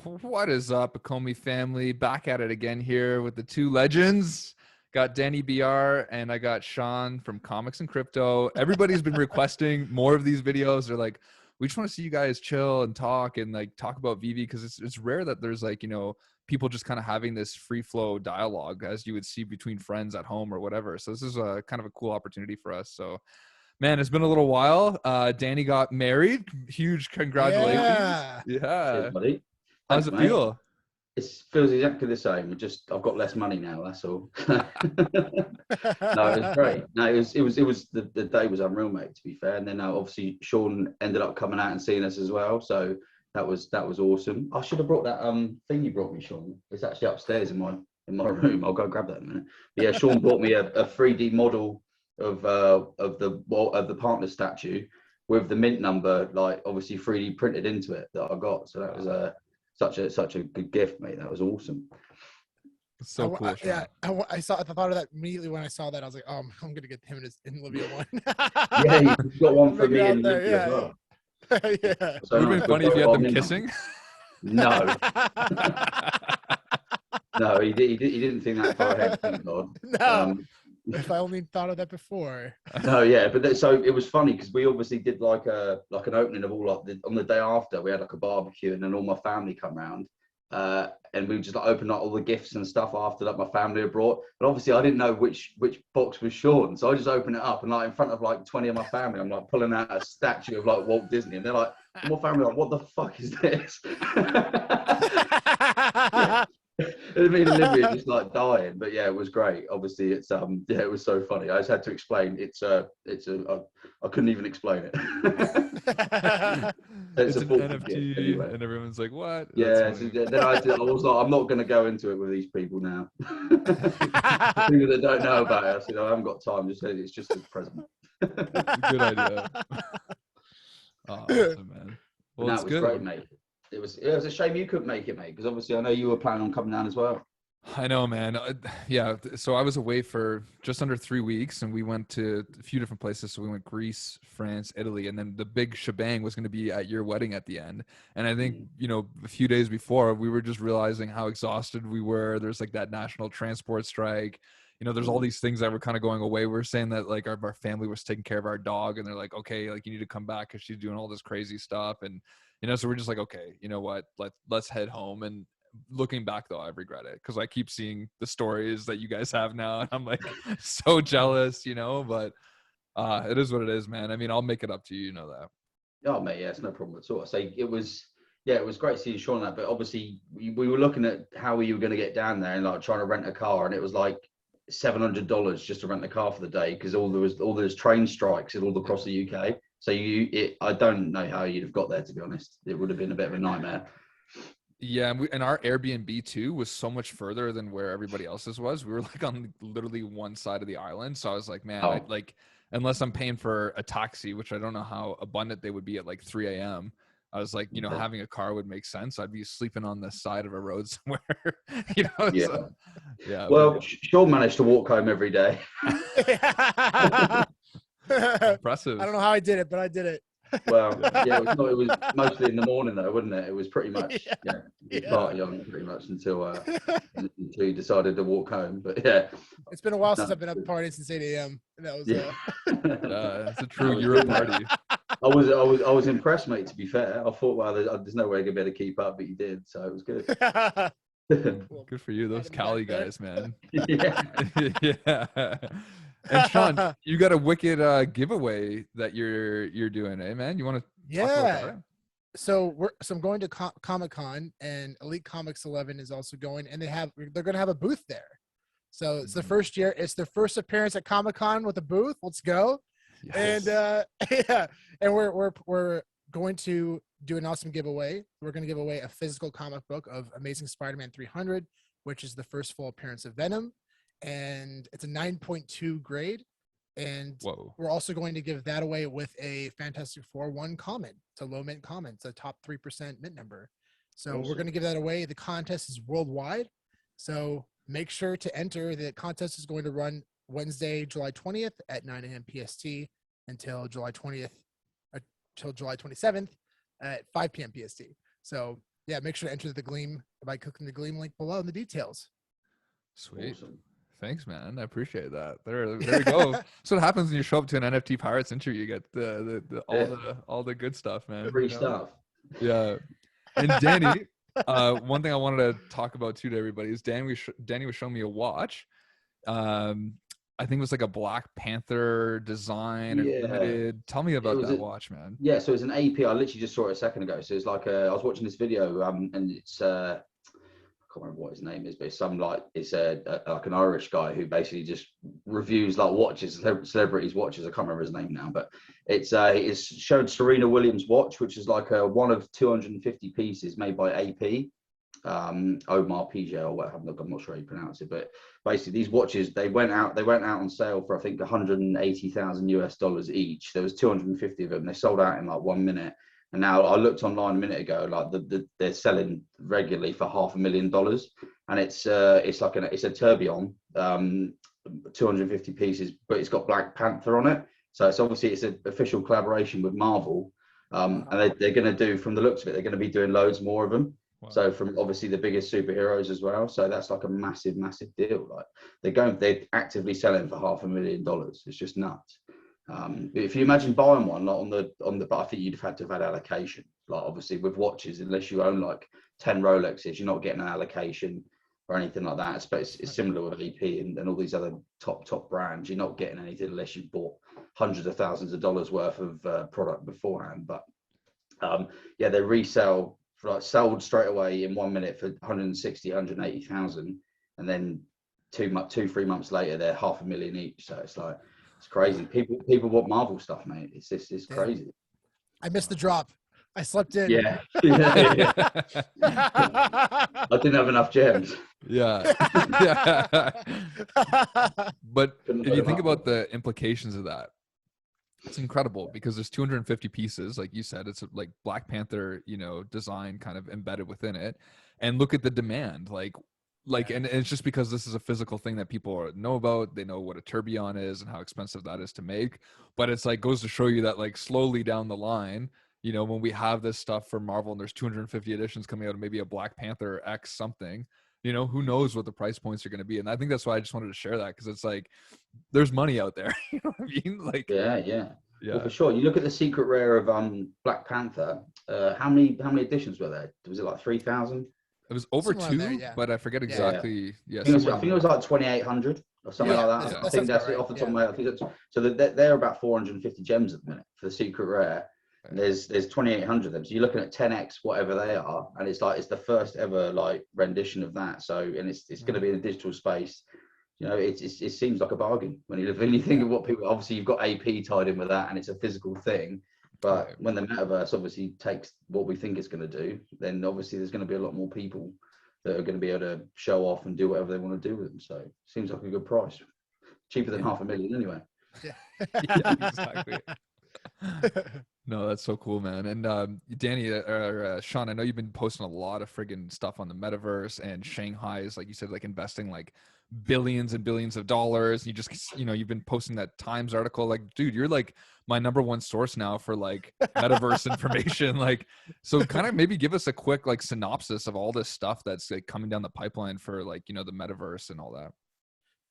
What is up, Akomi family? Back at it again here with the two legends. Got Dannybr and I got Sean from Comics and Crypto. Everybody's been requesting more of these videos. They're like, we just want to see you guys chill and talk about Veve, because it's rare that there's people just kind of having this free flow dialogue as you would see between friends at home or whatever. So this is a kind of a cool opportunity for us. So man, it's been a little while. Danny got married. Huge congratulations. Yeah. Cheers, buddy. How's Thanks, it mate. feel? It feels exactly the same. I've got less money now. That's all. No, it was great. No, it was the day was unreal, mate. To be fair, and then obviously Sean ended up coming out and seeing us as well. So that was awesome. I should have brought that thing you brought me, Sean. It's actually upstairs in my room. I'll go grab that in a minute. But yeah, Sean brought me a 3D model of the partner statue with the mint number, like obviously 3D printed into it, that I got. So that was such a good gift, mate. That was awesome. So cool. I thought of that immediately when I saw that. I was like, oh, I'm gonna get him in Libya one. Yeah, you've got one for me in Libya as well. Yeah. So it would have been funny if you had them kissing. No. No, he didn't think that far ahead, thank God. No. If I only thought of that before. No, yeah, but so it was funny because we obviously did like an opening of all on the day after. We had like a barbecue, and then all my family come round, and we just opened up all the gifts and stuff after that my family had brought. But obviously I didn't know which box was Sean, so I just opened it up, and like in front of like 20 of my family, I'm like pulling out a statue of like Walt Disney, and they're like, my family like, what the fuck is this? It made Olivia just like dying, but yeah, it was great. Obviously, it's it was so funny. I just had to explain. I couldn't even explain it. It's an NFT, anyway. And everyone's like, "What?" Yeah. So then I was like, I'm not going to go into it with these people now. People that don't know about us, I haven't got time. It's just a present. Good idea. Awesome, man. Well, that was good. Great, mate. It was a shame you couldn't make it, mate, because obviously I know you were planning on coming down as well. I know, man. Yeah. So I was away for just under 3 weeks, and we went to a few different places. So we went Greece, France, Italy, and then the big shebang was going to be at your wedding at the end. And I think, a few days before, we were just realizing how exhausted we were. There's like that national transport strike. There's all these things that were kind of going away. We were saying that like our family was taking care of our dog, and they're like, okay, like you need to come back because she's doing all this crazy stuff. And so we're just like, okay, you know what, let's head home. And looking back though, I regret it because I keep seeing the stories that you guys have now, and I'm like so jealous, but it is what it is, man. I mean, I'll make it up to you, you know that. Oh mate, yeah, it's no problem at all. I say it was great seeing Sean that, but obviously we were looking at how we were going to get down there and like trying to rent a car, and it was like $700 just to rent the car for the day because all those train strikes all across the UK. So I don't know how you'd have got there, to be honest. It would have been a bit of a nightmare. Yeah, and our Airbnb too was so much further than where everybody else's was. We were like on literally one side of the island. So I was like, man, unless I'm paying for a taxi, which I don't know how abundant they would be at like 3 a.m. I was like, having a car would make sense. I'd be sleeping on the side of a road somewhere, Yeah. So, yeah. Well, Sean managed to walk home every day. Impressive. I don't know how I did it, but I did it. Well, yeah, it was mostly in the morning though, wasn't it? It was pretty much party on pretty much until you decided to walk home. But yeah, it's been a while since I've been up partying since 8 a.m. and that was it's a true Euro party. I was impressed, mate. To be fair, I thought, well, there's no way I'm gonna be able to keep up, but you did, so it was good. Good for you, those Cali guys, man. Yeah. Yeah. And Sean, you got a wicked giveaway that you're doing, eh, man? You want to? Talk about that? So I'm going to Comic-Con, and Elite Comics 11 is also going, and they're going to have a booth there. So it's the first year. It's their first appearance at Comic-Con with a booth. Let's go. Yes. And and we're going to do an awesome giveaway. We're going to give away a physical comic book of Amazing Spider-Man 300, which is the first full appearance of Venom. And it's a 9.2 grade, and we're also going to give that away with a Fantastic Four 1 common. It's a low mint common. It's a top 3% mint number. So awesome. We're going to give that away. The contest is worldwide, so make sure to enter. The contest is going to run Wednesday, July 20th at 9 a.m. PST until July 20th, till July 27th at 5 p.m. PST. So Yeah, make sure to enter the Gleam by clicking the Gleam link below in the details. Sweet. Awesome. Thanks, man. I appreciate that. There we go. That's what happens when you show up to an NFT Pirates interview. You get all the good stuff, man. Free you know? stuff. Yeah. And Danny, one thing I wanted to talk about too to everybody is Danny was showing me a watch. I think it was like a Black Panther design and Yeah. limited. Tell me It about was that watch, man. Yeah, so it's an AP. I literally just saw it a second ago. So it's like I was watching this video, and it's I can't remember what his name is, but it's some like it's like an Irish guy who basically just reviews like watches, celebrities' watches. I can't remember his name now, but it's showed Serena Williams' watch, which is like one of 250 pieces made by AP. Omar PJ or whatever, I'm not sure how you pronounce it, but basically these watches they went out on sale for I think 180,000 US dollars each. There was 250 of them. They sold out in like 1 minute, and now I looked online a minute ago, like they're selling regularly for $500,000, and it's a tourbillon, 250 pieces, but it's got Black Panther on it, so it's an official collaboration with Marvel, and they're going to do, from the looks of it, they're going to be doing loads more of them. Wow. So from obviously the biggest superheroes as well. So that's like a massive deal. Like they're actively selling for $500,000. It's just nuts. If you imagine buying one, like but I think you'd have had to have had allocation. Like obviously with watches, unless you own like 10 Rolexes, you're not getting an allocation or anything like that. It's similar with AP and all these other top brands. You're not getting anything unless you bought hundreds of thousands of dollars worth of product beforehand. But yeah, they resell. For like sold straight away in 1 minute for 160, 180,000, and then 3 months later they're $500,000 each. So it's like it's crazy. People want Marvel stuff, mate. It's crazy. I missed the drop. I slept in. Yeah. Yeah. I didn't have enough gems. Yeah. But if you think about the implications of that, it's incredible because there's 250 pieces, like you said. It's like Black Panther, design kind of embedded within it. And look at the demand, and it's just because this is a physical thing that people know about. They know what a tourbillon is and how expensive that is to make. But it's like goes to show you that like slowly down the line, when we have this stuff for Marvel and there's 250 editions coming out of maybe a Black Panther X something, who knows what the price points are going to be. And I think that's why I just wanted to share that, because it's like there's money out there. You know what I mean? Like yeah. Well, for sure. You look at the secret rare of Black Panther. How many editions were there? Was it like 3,000? It was over Somewhere 2, there, yeah. But I forget exactly. Yeah, I think it was like 2,800 or something like that. Yeah, I think that's it off the top of my head. I think that's, so they're about 450 gems at the minute for the secret rare. And there's 2,800 of them. So you're looking at 10x whatever they are, and it's the first ever like rendition of that. So and it's going to be in a digital space. It seems like a bargain when you think of what people. Obviously, you've got AP tied in with that, and it's a physical thing. But when the metaverse obviously takes what we think it's going to do, then obviously there's going to be a lot more people that are going to be able to show off and do whatever they want to do with them. So it seems like a good price, cheaper than $500,000 anyway. Yeah, exactly. No, that's so cool, man. And Danny or Sean, I know you've been posting a lot of friggin' stuff on the metaverse, and Shanghai is, like you said, like investing like billions and billions of dollars. You just, you've been posting that Times article. Like, dude, you're like my #1 source now for like metaverse information. Like, so kind of maybe give us a quick like synopsis of all this stuff that's like coming down the pipeline for like, the metaverse and all that.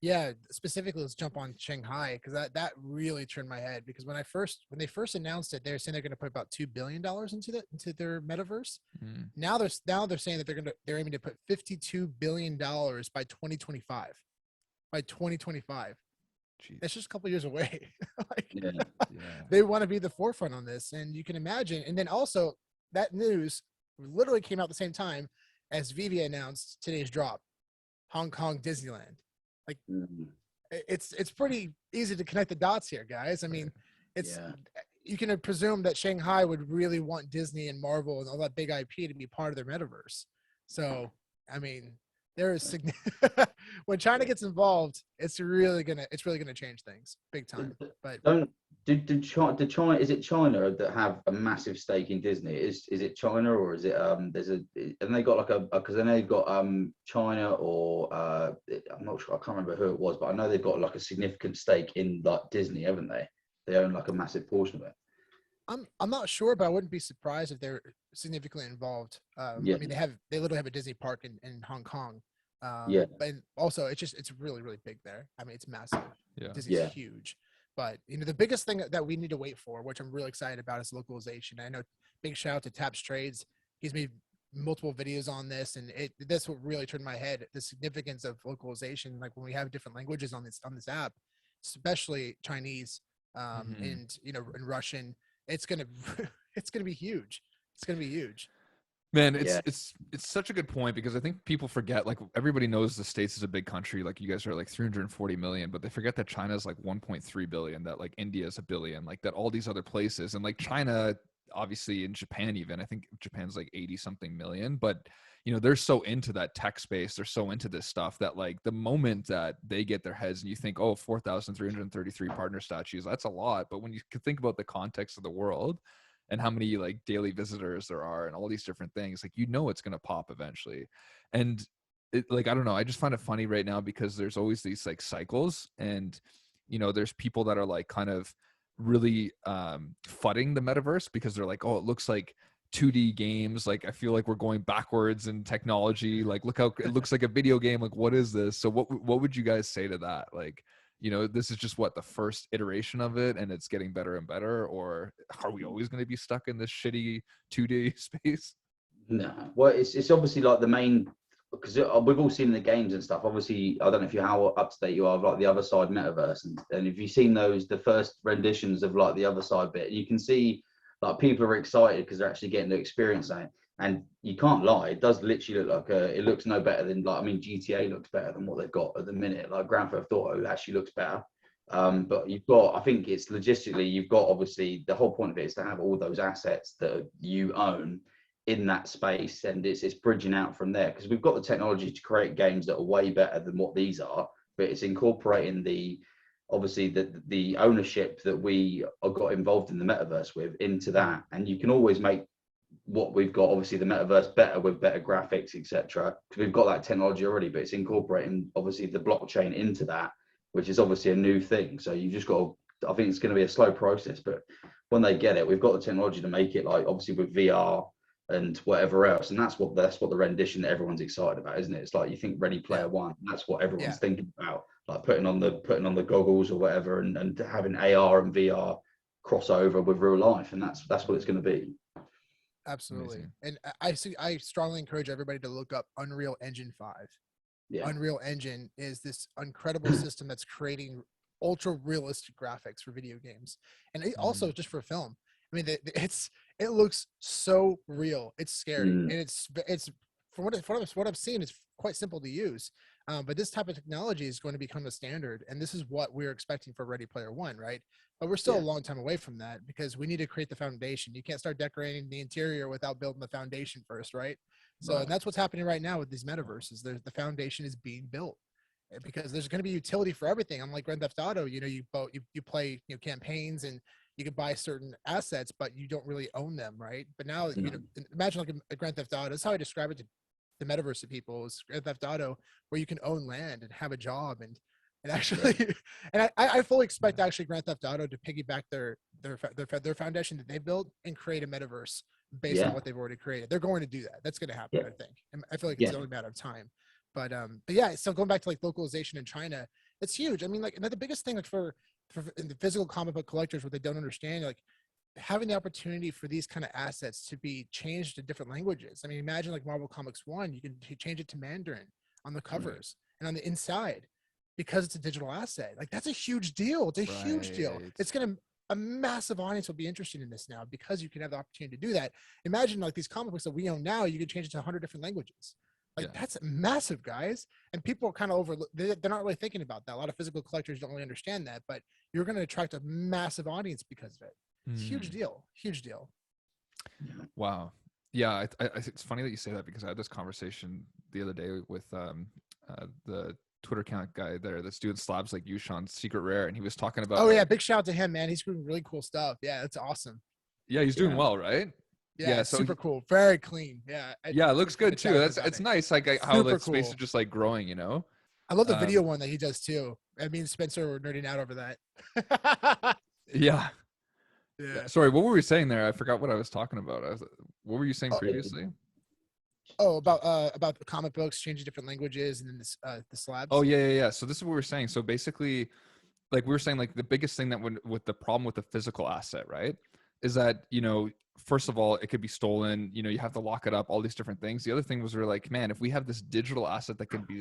Yeah, specifically, let's jump on Shanghai, because that really turned my head. Because when they first announced it, they were saying they're going to put about $2 billion into their metaverse. Now they're saying that they're aiming to put $52 billion by 2025. By 2025, Jeez. That's just a couple years away. Yeah. They want to be the forefront on this, and you can imagine. And then also that news literally came out at the same time as Veve announced today's drop, Hong Kong Disneyland. Like it's pretty easy to connect the dots here, guys. I mean, you can presume that Shanghai would really want Disney and Marvel and all that big IP to be part of their metaverse. So, I mean, there is when China gets involved, it's really gonna change things big time. But did China, is it China that have a massive stake in Disney? Is it China, or is it and they got like because I know they've got China or I'm not sure, I can't remember who it was, but I know they've got like a significant stake in like Disney, haven't they? They own like a massive portion of it. I'm not sure, but I wouldn't be surprised if they're significantly involved. I Yeah, mean, they literally have a Disney park in Hong Kong. yeah, But also it's really, really big there. I mean, it's massive. Yeah. Disney's yeah. huge. But the biggest thing that we need to wait for, which I'm really excited about, is localization. I know, big shout out to Taps Trades. He's made multiple videos on this, and that's what really turned my head, the significance of localization. Like when we have different languages on this app, especially Chinese, Mhm. and and Russian, it's gonna it's gonna be huge. It's gonna be huge. Man, Yeah. it's such a good point because I think people forget, like, everybody knows the States is a big country, like you guys are like 340 million, but they forget that China's like 1.3 billion, that like India is a billion, like that all these other places, and like China, obviously, in Japan, even I think Japan's like 80 something million, but they're so into that tech space, they're so into this stuff that like the moment that they get their heads and you think, oh, 4,333 partner statues, that's a lot, but when you think about the context of the world and how many like daily visitors there are and all these different things, like it's going to pop eventually. And like, I don't know, I just find it funny right now because there's always these like cycles, and there's people that are like kind of really fudding the metaverse because they're like, oh, it looks like 2D games, like I feel like we're going backwards in technology, like look how it looks like a video game, like what is this? So what would you guys say to that? Like, this is just the first iteration of it and it's getting better and better, or are we always going to be stuck in this shitty 2D space? No, well, it's obviously like the main, because we've all seen the games and stuff. Obviously, I don't know if how up to date you are of like the other side metaverse, and if you've sseen the first renditions of like the other side bit, you can see like people are excited because they're actually getting to experience that. And you can't lie, it does literally look like it looks no better than, like, I mean, GTA looks better than what they've got at the minute. Like Grand Theft Auto actually looks better. But you've got, I think it's logistically, you've got, obviously the whole point of it is to have all those assets that you own in that space, and it's bridging out from there, because we've got the technology to create games that are way better than what these are, but it's incorporating obviously the ownership that we have got involved in the metaverse with into that, and you can always make what we've got, obviously the metaverse, better with better graphics, etc., because we've got that technology already, but it's incorporating obviously the blockchain into that, which is obviously a new thing. So you've just got I think it's going to be a slow process, but when they get it, we've got the technology to make it, like obviously with VR and whatever else, and that's what the rendition that everyone's excited about, isn't it? It's like you think Ready Player One, that's what everyone's thinking about, like putting on the goggles or whatever, and having AR and VR crossover with real life, and that's what it's going to be. Absolutely. Amazing. And I strongly encourage everybody to look up Unreal Engine 5. Yeah, Unreal Engine is this incredible system that's creating ultra realistic graphics for video games, and also just for film. I mean, it looks so real. It's scary, and it's from what I've seen, it's quite simple to use. But this type of technology is going to become a standard, and this is what we're expecting for Ready Player One, right? But we're still a long time away from that, because we need to create the foundation. You can't start decorating the interior without building the foundation first, right? So, and that's what's happening right now with these metaverses. The foundation is being built, because there's going to be utility for everything. Unlike Grand Theft Auto, you play campaigns, and you can buy certain assets, but you don't really own them, right? But now, imagine like a Grand Theft Auto. That's how I describe it to the metaverse to people, is Grand Theft Auto, where you can own land and have a job, and actually, and I fully expect actually Grand Theft Auto to piggyback their foundation that they built and create a metaverse based on what they've already created. They're going to do that. That's going to happen, I think. And I feel like it's only a matter of time. But yeah, so going back to like localization in China, it's huge. I mean, like, the biggest thing, like for in the physical comic book collectors, what they don't understand, like having the opportunity for these kind of assets to be changed to different languages. I mean, imagine like Marvel Comics 1, you can change it to Mandarin on the covers and on the inside, because it's a digital asset. Like, that's a huge deal. It's a huge deal. It's going to, a massive audience will be interested in this now, because you can have the opportunity to do that. Imagine like these comic books that we own now, you can change it to 100 different languages. Like, that's massive, guys. And people are kind of they're not really thinking about that. A lot of physical collectors don't really understand that, but you're going to attract a massive audience because of it. It's a huge deal. Huge deal. Wow. Yeah, it's funny that you say that, because I had this conversation the other day with the Twitter account guy there that's doing slabs like you, Sean, Secret Rare, and he was talking about. Oh yeah, big shout out to him, man. He's doing really cool stuff. Yeah, that's awesome. Yeah, he's doing well, right? Yeah, so super cool, very clean. Yeah, it looks good too. It's nice, like how the space is just like growing, I love the video one that he does too. I mean, Spencer were nerding out over that. Yeah. Yeah. Sorry, what were we saying there? I forgot what I was talking about. What were you saying Oh, previously? Oh, about the comic books changing different languages and then this the Oh slabs. yeah. So this is what we were saying. So basically, like we were saying, like the biggest thing that would with the problem with the physical asset, right, is that first of all, it could be stolen. You have to lock it up. All these different things. The other thing was we're like, man, if we have this digital asset that can be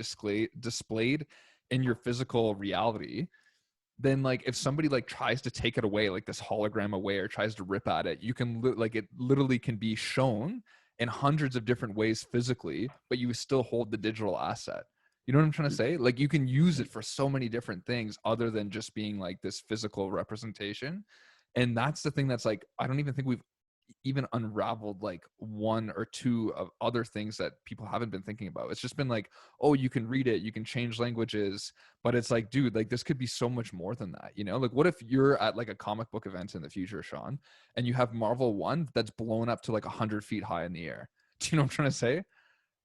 displayed in your physical reality, then like if somebody like tries to take it away, like this hologram away, or tries to rip at it, you can like it literally can be shown in hundreds of different ways physically, but you still hold the digital asset. You know what I'm trying to say? Like you can use it for so many different things other than just being like this physical representation. And that's the thing that's like, I don't even think we've even unraveled like one or two of other things that people haven't been thinking about. It's just been like, oh, you can read it, you can change languages, but it's like, dude, like this could be so much more than that. Like what if you're at like a comic book event in the future, Sean, and you have Marvel 1 that's blown up to like 100 feet high in the air? Do you know what I'm trying to say?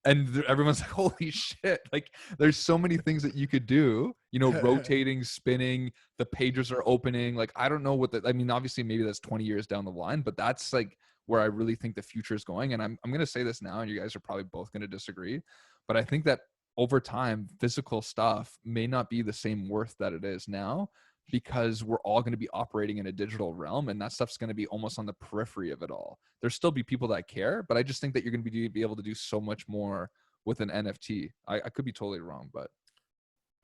And everyone's like, holy shit, like there's so many things that you could do, rotating, spinning, the pages are opening. Like I don't know I mean, obviously maybe that's 20 years down the line, but that's like where I really think the future is going. And I'm going to say this now, and you guys are probably both going to disagree, but I think that over time physical stuff may not be the same worth that it is now, because we're all going to be operating in a digital realm, and that stuff's going to be almost on the periphery of it all. There'll still be people that care, but I just think that you're going to be able to do so much more with an NFT. I could be totally wrong, but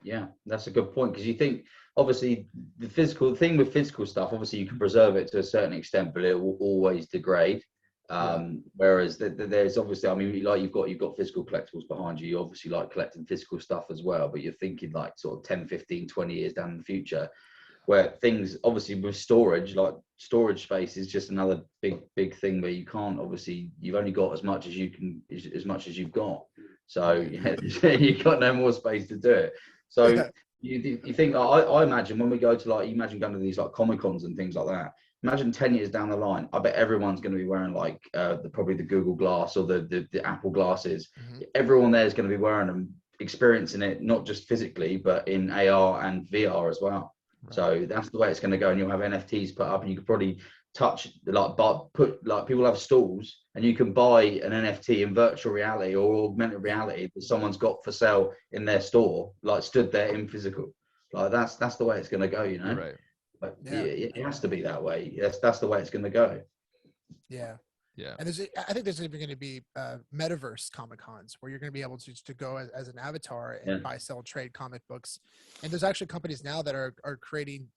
Yeah, that's a good point, because you think obviously the physical thing with physical stuff, obviously you can preserve it to a certain extent, but it will always degrade. yeah. Whereas there's obviously, I mean, like you've got physical collectibles behind you. You obviously like collecting physical stuff as well, but you're thinking like sort of 10, 15, 20 years down in the future, where things obviously with storage, like storage space is just another big thing where you can't, obviously you've only got as much as you can, as much as you've got. So yeah, you've got no more space to do it. So Yeah. you think, I imagine when we go to like, imagine going to these like Comic Cons and things like that. Imagine 10 years down the line, I bet everyone's going to be wearing like probably the Google Glass or the Apple glasses. Mhm. Everyone there is going to be wearing them, experiencing it not just physically, but in AR and VR as well. Right. So that's the way it's going to go, and you'll have NFTs put up, and you could probably touch like put like people have stalls, and you can buy an NFT in virtual reality or augmented reality that someone's got for sale in their store, like stood there in physical. Like that's the way it's going to go, You're right. But Yeah. it has to be that way. That's the way it's going to go. Yeah. Yeah. And I think there's even going to be Metaverse Comic Cons where you're going to be able to go as an avatar and Yeah. buy, sell, trade comic books. And there's actually companies now that are creating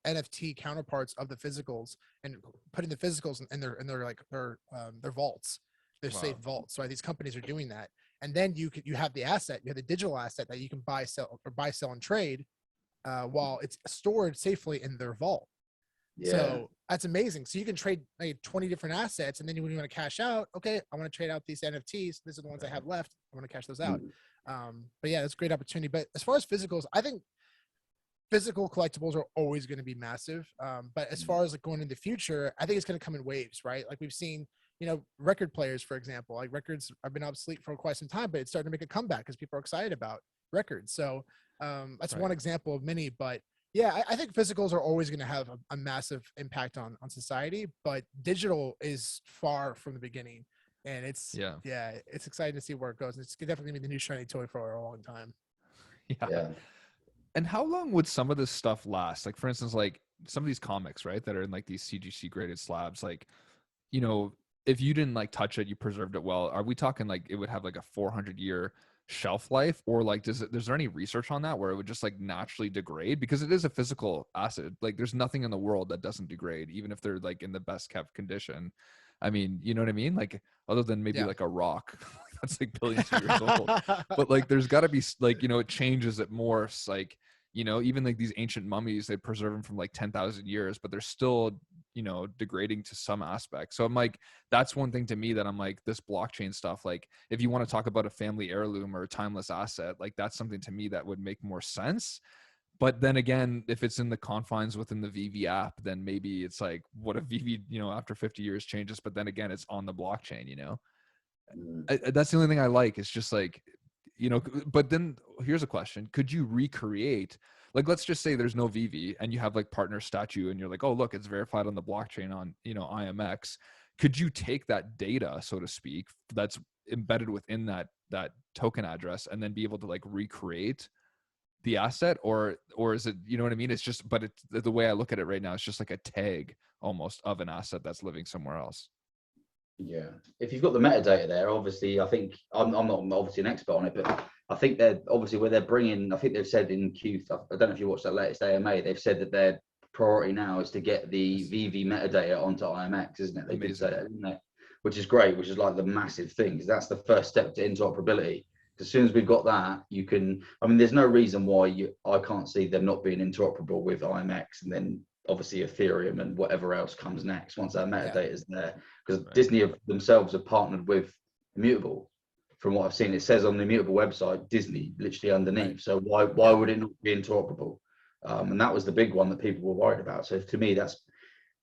NFT counterparts of the physicals and putting the physicals in their vaults, their safe Wow. vaults. So these companies are doing that. And then you have the asset, you have the digital asset that you can buy, sell, and trade while it's stored safely in their vault. Yeah. So that's amazing. So you can trade like 20 different assets, and then when you want to cash out, okay, I want to trade out these NFTs. These are the ones I have left. I want to cash those out. But yeah, that's a great opportunity. But as far as physicals, I think physical collectibles are always going to be massive. But as far as like going in the future, I think it's going to come in waves, right? Like we've seen, record players, for example, like records have been obsolete for quite some time, but it's starting to make a comeback because people are excited about records. So that's one example of many, but yeah, I think physicals are always going to have a massive impact on society, but digital is far from the beginning. And it's exciting to see where it goes. It's definitely going to be the new shiny toy for a long time. Yeah. And how long would some of this stuff last? Like, for instance, like some of these comics, right, that are in like these CGC graded slabs, like, if you didn't like touch it, you preserved it well. Are we talking like it would have like a 400-year shelf life, or like is there any research on that where it would just like naturally degrade, because it is a physical asset? Like there's nothing in the world that doesn't degrade, even if they're like in the best kept condition. I mean, you know what I mean? Like other than maybe like a rock that's like billions of years old, but like there's got to be like, it changes, it morphs, like, even like these ancient mummies, they preserve them from like 10,000 years, but they're still, degrading to some aspect. So I'm like, that's one thing to me that I'm like, this blockchain stuff, like if you want to talk about a family heirloom or a timeless asset, like that's something to me that would make more sense. But then again, if it's in the confines within the Veve app, then maybe it's like, what if Veve, after 50 years changes, but then again, it's on the blockchain, that's the only thing I like. It's just like, but then here's a question. Could you recreate like, let's just say there's no Veve and you have like partner statue and you're like, oh, look, it's verified on the blockchain on, IMX. Could you take that data, so to speak, that's embedded within that token address and then be able to like recreate the asset, or is it, you know what I mean? It's just, but it's the way I look at it right now, it's just like a tag almost of an asset that's living somewhere else. Yeah, if you've got the metadata there, obviously, I think I'm not obviously an expert on it, but I think they're obviously where they're bringing. I think they've said in I don't know if you watched that latest AMA. They've said that their priority now is to get the Veve metadata onto IMX, isn't it? They did say that, didn't they? Which is great, which is like the massive thing, because that's the first step to interoperability. As soon as we've got that, you can. I mean, there's no reason why I can't see them not being interoperable with IMX, and then obviously Ethereum and whatever else comes next once that metadata is there. Because Disney themselves have partnered with Immutable. From what I've seen, it says on the Immutable website, Disney literally underneath. Right. So why would it not be interoperable? And that was the big one that people were worried about. So to me, that's,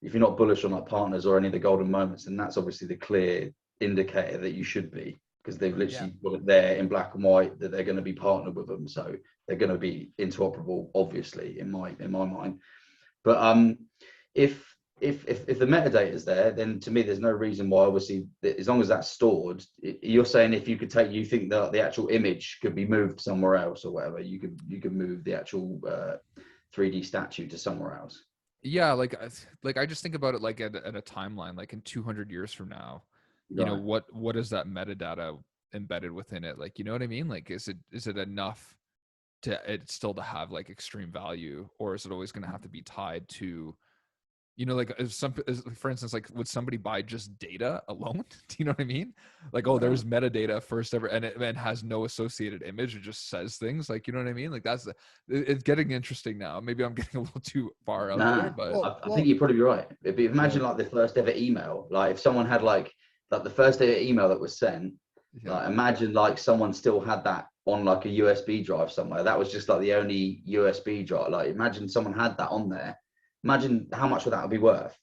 if you're not bullish on like partners or any of the golden moments, then that's obviously the clear indicator that you should be, because they've literally got it there in black and white that they're going to be partnered with them. So they're going to be interoperable, obviously, in my mind. But if the metadata is there, then to me, there's no reason why, obviously, as long as that's stored. You're saying if you think that the actual image could be moved somewhere else or whatever, you could move the actual 3D statue to somewhere else. Yeah, like I just think about it like at a timeline, like in 200 years from now, you know, what is that metadata embedded within it? Like, you know what I mean? Like, is it enough to it still to have like extreme value, or is it always going to have to be tied to, you know, like for instance, like would somebody buy just data alone? Do you know what I mean? Like, oh, there's metadata first ever, and it has no associated image. It just says things, like, you know what I mean? Like it's getting interesting now. Maybe I'm getting a little too far out there, but I think you'd probably be right. Imagine like the first ever email, like if someone had like the first ever email that was sent, like imagine like someone still had that on like a USB drive somewhere. That was just like the only USB drive. Like imagine someone had that on there. Imagine how much would that be worth?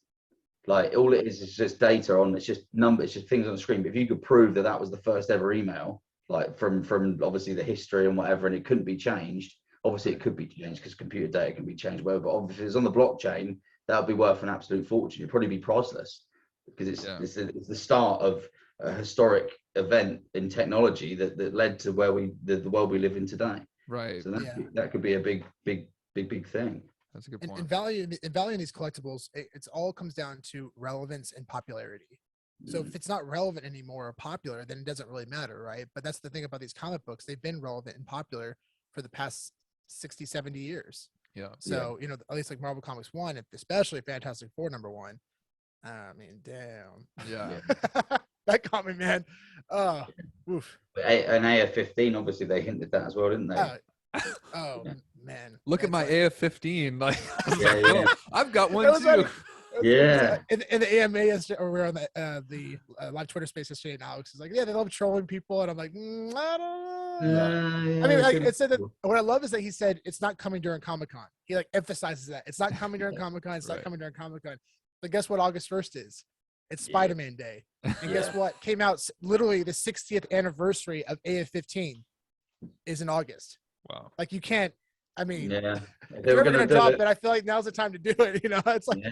Like all it is just data on. It's just numbers, it's just things on the screen. But if you could prove that that was the first ever email, like from obviously the history and whatever, and it couldn't be changed. Obviously, it could be changed because computer data can be changed, whatever. But obviously, if it's on the blockchain, that would be worth an absolute fortune. It'd probably be priceless, because it's the start of a historic event in technology that led to the world we live in today. Right. So that could be a big thing. That's a good point. In valuing these collectibles, it all comes down to relevance and popularity. So if it's not relevant anymore or popular, then it doesn't really matter, right? But that's the thing about these comic books. They've been relevant and popular for the past 60, 70 years. Yeah. So, you know, at least like Marvel Comics 1, especially Fantastic Four #1. I mean, damn. Yeah. That got me, man. Oof. An AF-15, obviously they hinted that as well, didn't they? Man. Look at my AF-15. Like, I've got one too. Funny. In the AMA yesterday, or we were on the live Twitter space yesterday, and Alex is like, "Yeah, they love trolling people," and I'm like, "I don't know." I mean, like it said that. What I love is that he said it's not coming during Comic-Con. He like emphasizes that it's not coming during Comic-Con. It's not coming during Comic-Con. But guess what? August 1st is. It's Spider-Man Day, and guess what? Came out literally the 60th anniversary of AF-15 is in August. Wow! Like you can't. I mean, if you're ever gonna drop it, I feel like now's the time to do it. You know, it's like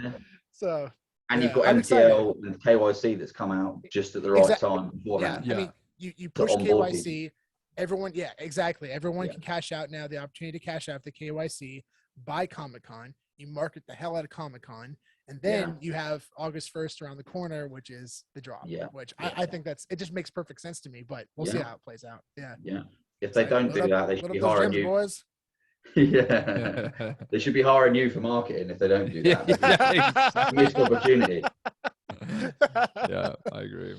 so. And you've got MTL and KYC that's come out just at the right time beforehand. I mean, you push KYC. Everyone, exactly. Everyone can cash out now. The opportunity to cash out the KYC by Comic-Con. You market the hell out of Comic-Con, and then you have August 1st around the corner, which is the drop. Which I think it just makes perfect sense to me. But we'll see how it plays out. Yeah. If they don't do that, they should be hiring you. Boys. They should be hiring you for marketing if they don't do that. Missed opportunity. Yeah, I agree.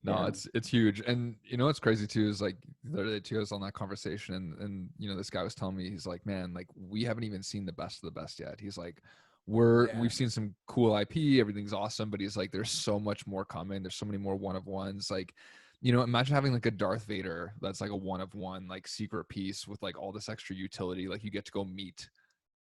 No, it's huge. And you know what's crazy too is like the other day too, I was on that conversation and you know, this guy was telling me, he's like, man, like we haven't even seen the best of the best yet. He's like, we've seen some cool IP, everything's awesome, but he's like, there's so much more coming. There's so many more one of ones. Like, you know, imagine having like a Darth Vader that's like a one of one, like secret piece with like all this extra utility. Like you get to go meet,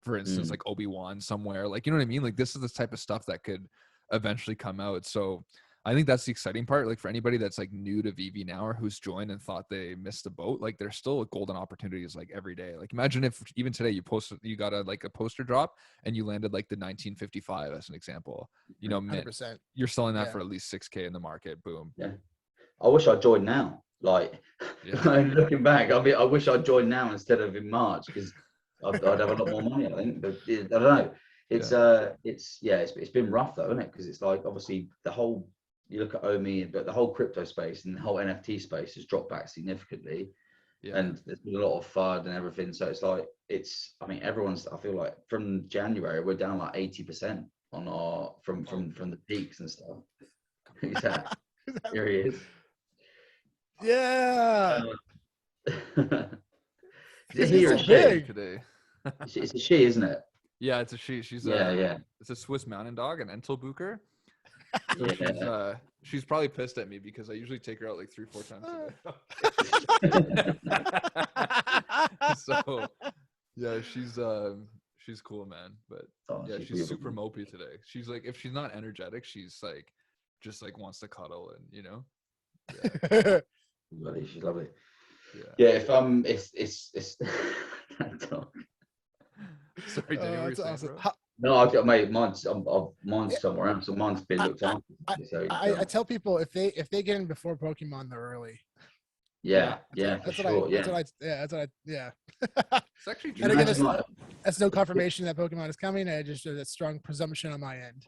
for instance, like Obi-Wan somewhere. Like, you know what I mean? Like this is the type of stuff that could eventually come out. So I think that's the exciting part. Like for anybody that's like new to VV now or who's joined and thought they missed the boat, like there's still golden opportunities like every day. Like imagine if even today you got a poster drop and you landed like the 1955 as an example. You know, mint. 100%. You're selling that Yeah. for at least 6K in the market. Boom. Yeah. I wish I joined now. Like, looking back, I wish I joined now instead of in March, because I'd have a lot more money, I think. But I don't know. It's been rough though, isn't it? Because it's like obviously you look at OMI, but the whole crypto space and the whole NFT space has dropped back significantly. Yeah. And there's been a lot of FUD and everything. So it's like I feel like from January we're down like 80% on our from the peaks and stuff. Who's that? Here he is. Yeah. Is it he or so she? big. Today. It's a she, isn't it? Yeah, it's a she. She's it's a Swiss Mountain Dog, an Entelbucher. So she's probably pissed at me because I usually take her out like 3-4 times a day. So yeah, she's cool, man. But she's super mopey today. She's like, if she's not energetic, she's like just like wants to cuddle and She's lovely. Yeah. If it's sorry, Danny, what were you saying, awesome. bro? No, I've got mine's somewhere else. So mine's been looked after. I tell people if they get in before Pokemon, they're early. For sure. It's actually true. And again, that's no confirmation that Pokemon is coming. I just a strong presumption on my end.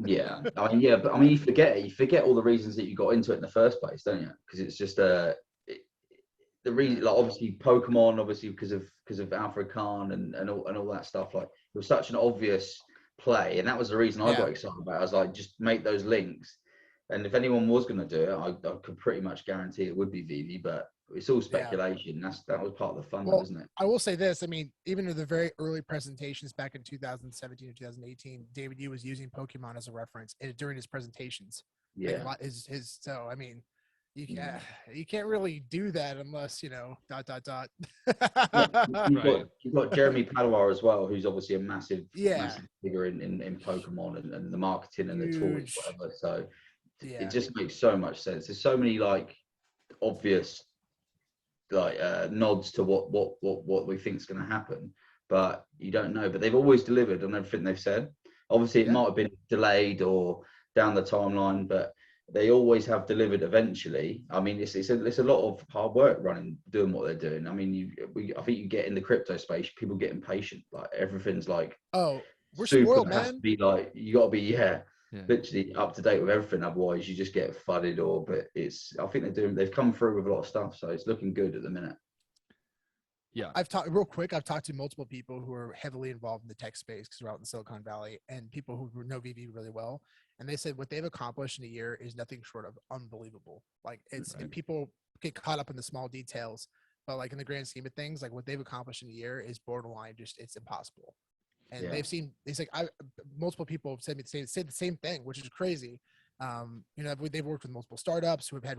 Yeah, but you forget all the reasons that you got into it in the first place, don't you? Because it's just the reason, like obviously Pokemon, obviously because of Alfred Khan and all that stuff. Like it was such an obvious play, and that was the reason I got excited about it. I was like, just make those links, and if anyone was going to do it, I could pretty much guarantee it would be Veve, but it's all speculation. That was part of the fun, wasn't it? I will say this. I mean, even in the very early presentations back in 2017 or 2018, David Yu was using Pokemon as a reference during his presentations. Yeah. Like so, I mean, you can't really do that unless, You've got Jeremy Padua as well, who's obviously a massive figure in Pokemon and the marketing and the toys, whatever. So it just makes so much sense. There's so many like obvious nods to what we think is going to happen, but you don't know. But they've always delivered on everything they've said. Obviously, it might have been delayed or down the timeline, but they always have delivered eventually. I mean, it's a lot of hard work doing what they're doing. I mean, I think you get in the crypto space, people get impatient. Like everything's like, we're spoiled, man. Has to be like, you got to be literally up to date with everything. Otherwise, you just get flooded. I think they've come through with a lot of stuff, so it's looking good at the minute. Yeah, I've talked to multiple people who are heavily involved in the tech space because we're out in Silicon Valley, and people who know VV really well. And they said what they've accomplished in a year is nothing short of unbelievable. Like and people get caught up in the small details, but like in the grand scheme of things, like what they've accomplished in a year is borderline it's impossible. And multiple people have said the same thing, which is crazy. They've worked with multiple startups who have had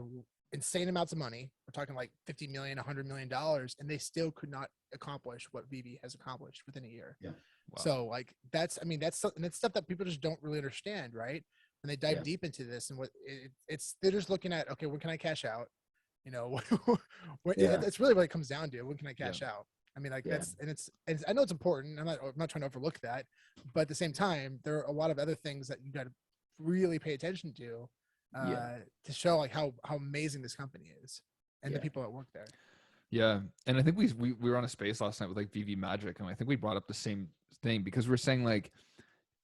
insane amounts of money. We're talking like $50 million, $100 million, and they still could not accomplish what VV has accomplished within a year. Yeah. Wow. So like that's stuff that people just don't really understand, right? When they dive deep into this, and they're just looking at, okay, when can I cash out? It's really what it comes down to. When can I cash out? I mean, and I know it's important. I'm not trying to overlook that, but at the same time, there are a lot of other things that you got to really pay attention to show like how amazing this company is and the people that work there. Yeah, and I think we were on a space last night with like VV Magic, and I think we brought up the same thing because we're saying like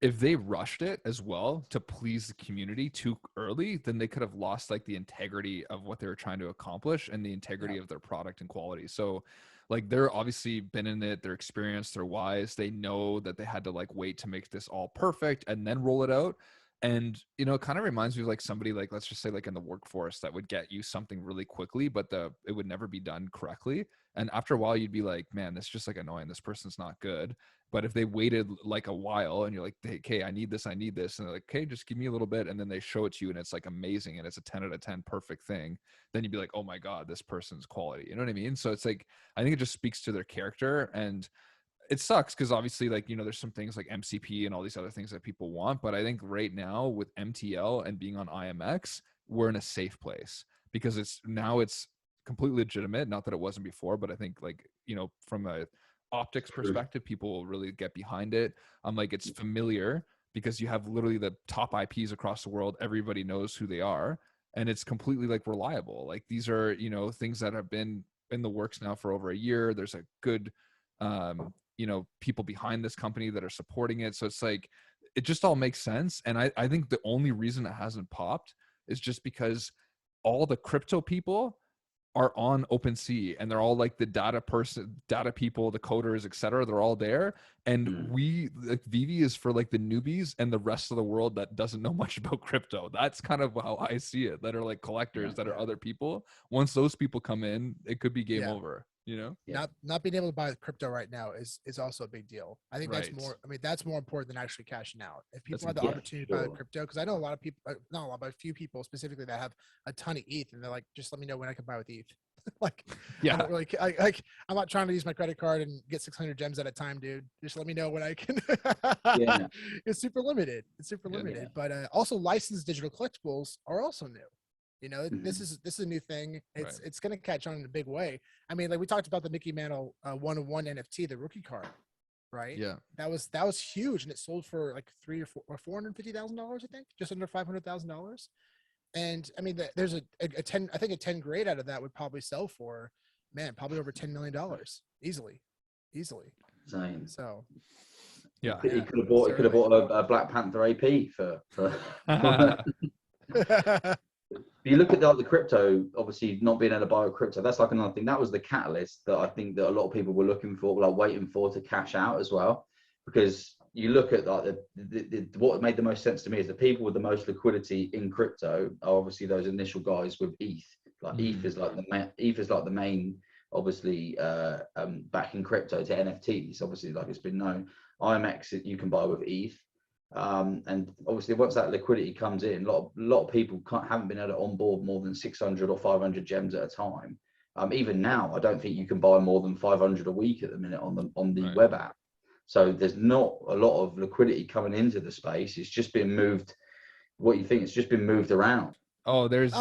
if they rushed it as well to please the community too early, then they could have lost like the integrity of what they were trying to accomplish and the integrity of their product and quality. So like they're obviously been in it, they're experienced, they're wise, they know that they had to like wait to make this all perfect and then roll it out. And, it kind of reminds me of like somebody like, let's just say like in the workforce that would get you something really quickly, but it would never be done correctly. And after a while you'd be like, man, this is just like annoying. This person's not good. But if they waited like a while and you're like, hey, okay, I need this. And they're like, okay, just give me a little bit. And then they show it to you and it's like amazing. And it's a 10 out of 10 perfect thing. Then you'd be like, oh my God, this person's quality. You know what I mean? So it's like, I think it just speaks to their character. And it sucks because obviously, like, you know, there's some things like MCP and all these other things that people want, but I think right now with MTL and being on IMX, we're in a safe place because it's completely legitimate. Not that it wasn't before, but I think, like, you know, from a optics perspective, people will really get behind it. Like, it's familiar because you have literally the top IPs across the world. Everybody knows who they are, and it's completely like reliable. Like, these are, you know, things that have been in the works now for over a year. There's a good you know, people behind this company that are supporting it. So it's like, it just all makes sense. And I think the only reason it hasn't popped is just because all the crypto people are on OpenSea, and they're all like the data people, the coders, etc. They're all there. And we, like, Veve is for like the newbies and the rest of the world that doesn't know much about crypto. That's kind of how I see it, that are like collectors, that are other people. Once those people come in, it could be game over, you know? Not being able to buy crypto right now is also a big deal. I think that's more, I mean, that's more important than actually cashing out. If people have the opportunity to buy crypto, because I know a lot of people, not a lot, but a few people specifically that have a ton of ETH, and they're like, just let me know when I can buy with ETH. Like, I don't really, I'm not trying to use my credit card and get 600 gems at a time, dude. Just let me know when I can. It's super limited. It's super limited. But also, licensed digital collectibles are also new. You know, this is a new thing. It's going to catch on in a big way. I mean, like, we talked about the Mickey Mantle 1-of-1 NFT, the rookie card, right? Yeah, that was huge, and it sold for like $450,000, I think, just under $500,000. And I mean, there's a 10 grade out of that would probably sell for, man, probably over $10 million easily. Same. So yeah, he could have bought a Black Panther AP for you look at the crypto, obviously not being able to buy a crypto, that's like another thing. That was the catalyst that I think that a lot of people were looking for, like waiting for, to cash out as well. Because you look at like what made the most sense to me is the people with the most liquidity in crypto are obviously those initial guys with ETH. Like ETH is like the main, obviously, backing crypto to NFTs. Obviously, like it's been known, IMX you can buy with ETH. And obviously, once that liquidity comes in, a lot of people haven't been able to onboard more than 600 or 500 gems at a time. Even now, I don't think you can buy more than 500 a week at the minute on the web app. So there's not a lot of liquidity coming into the space. It's just been moved. What you think? It's just been moved around. Oh, there's the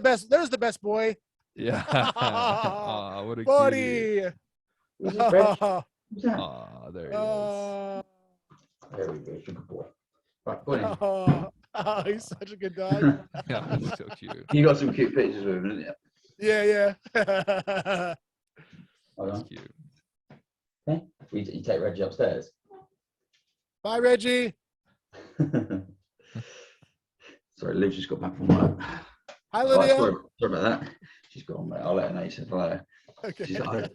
best. There's the best boy. Yeah. Oh, what a buddy. Who's that? Oh, there he is. There we go, good boy. Right, go on. Oh, he's such a good dog. Yeah, he's so cute. You got some cute pictures with him, didn't you? Yeah. That's cute. Okay. You take Reggie upstairs. Bye, Reggie. Sorry, Liv just got back from work. Hi, Lydia. Sorry about that. She's gone, mate. I'll let her know you said hello. Okay.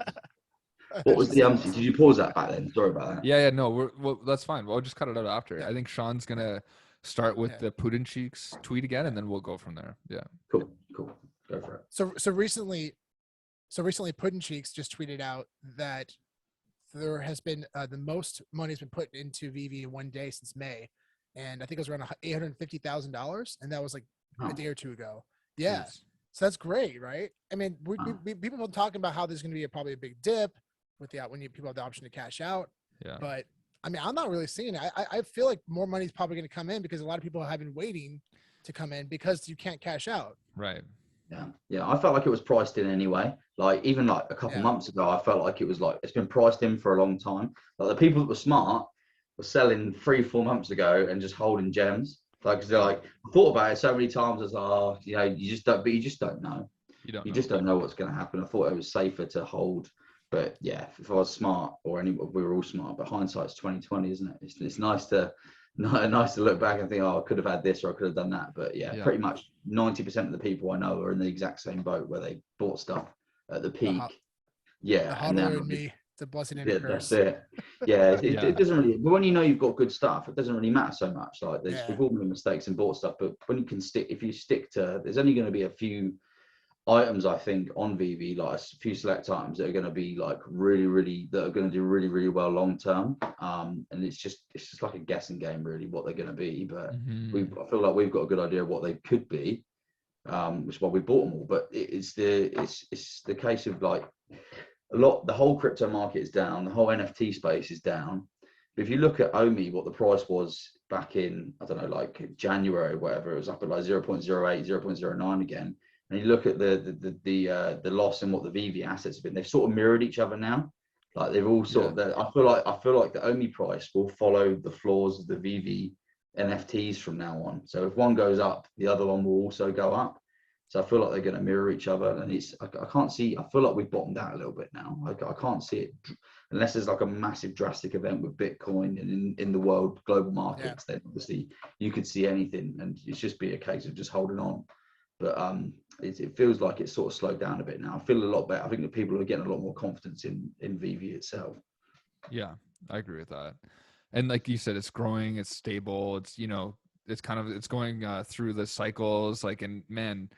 What was the did you pause that back then? Sorry about that. Yeah, no, well, that's fine. We'll just cut it out after. I think Sean's gonna start with the Putin Cheeks tweet again, and then we'll go from there. Yeah. Cool. Go for it. So recently, Putin Cheeks just tweeted out that there has been the most money has been put into Veve in one day since May, and I think it was around $850,000, and that was like a day or two ago. Yeah. Jeez. So that's great, right? I mean, we people have been talking about how there's going to be probably a big dip with when people have the option to cash out. Yeah. But I mean, I'm not really seeing it. I feel like more money is probably going to come in because a lot of people have been waiting to come in because you can't cash out. Right. Yeah. I felt like it was priced in anyway. Like even like a couple months ago, I felt like it was like it's been priced in for a long time. Like the people that were smart were selling 3-4 months ago and just holding gems. Like, cause they're like, I thought about it so many times as, you know, you just don't know. You just don't know what's going to happen. I thought it was safer to hold, but yeah, if I was smart we were all smart, but hindsight's 2020, isn't it? It's nice to look back and think, oh, I could have had this or I could have done that. But yeah. Pretty much 90% of the people I know are in the exact same boat where they bought stuff at the peak. The hodler in me. It's a blessing and a curse. That's it. Yeah, it doesn't really. But when you know you've got good stuff, it doesn't really matter so much. Like we've all made mistakes and bought stuff, but when you can if you stick to, there's only going to be a few items I think on Veve, like a few select items that are going to be like really that are going to do really well long term. And it's just like a guessing game really what they're going to be. But I feel like we've got a good idea of what they could be, which is why we bought them all. But it's the case of like, the whole crypto market is down, the whole NFT space is down. But if you look at OMI, what the price was back in, I don't know, like January, whatever, it was up at like 0.08, 0.09 again. And you look at the loss and what the Veve assets have been, they've sort of mirrored each other now. Like they've all sort of, I feel like the OMI price will follow the floors of the Veve NFTs from now on. So if one goes up, the other one will also go up. So I feel like they're going to mirror each other, and I can't see. I feel like we've bottomed out a little bit now. I can't see it unless there's like a massive drastic event with Bitcoin and in the world global markets. Then obviously you could see anything, and it's just be a case of just holding on. But it feels like it's sort of slowed down a bit now. I feel a lot better. I think that people are getting a lot more confidence in Veve itself. Yeah, I agree with that. And like you said, it's growing, it's stable, it's, you know, it's going through the cycles, like, and man,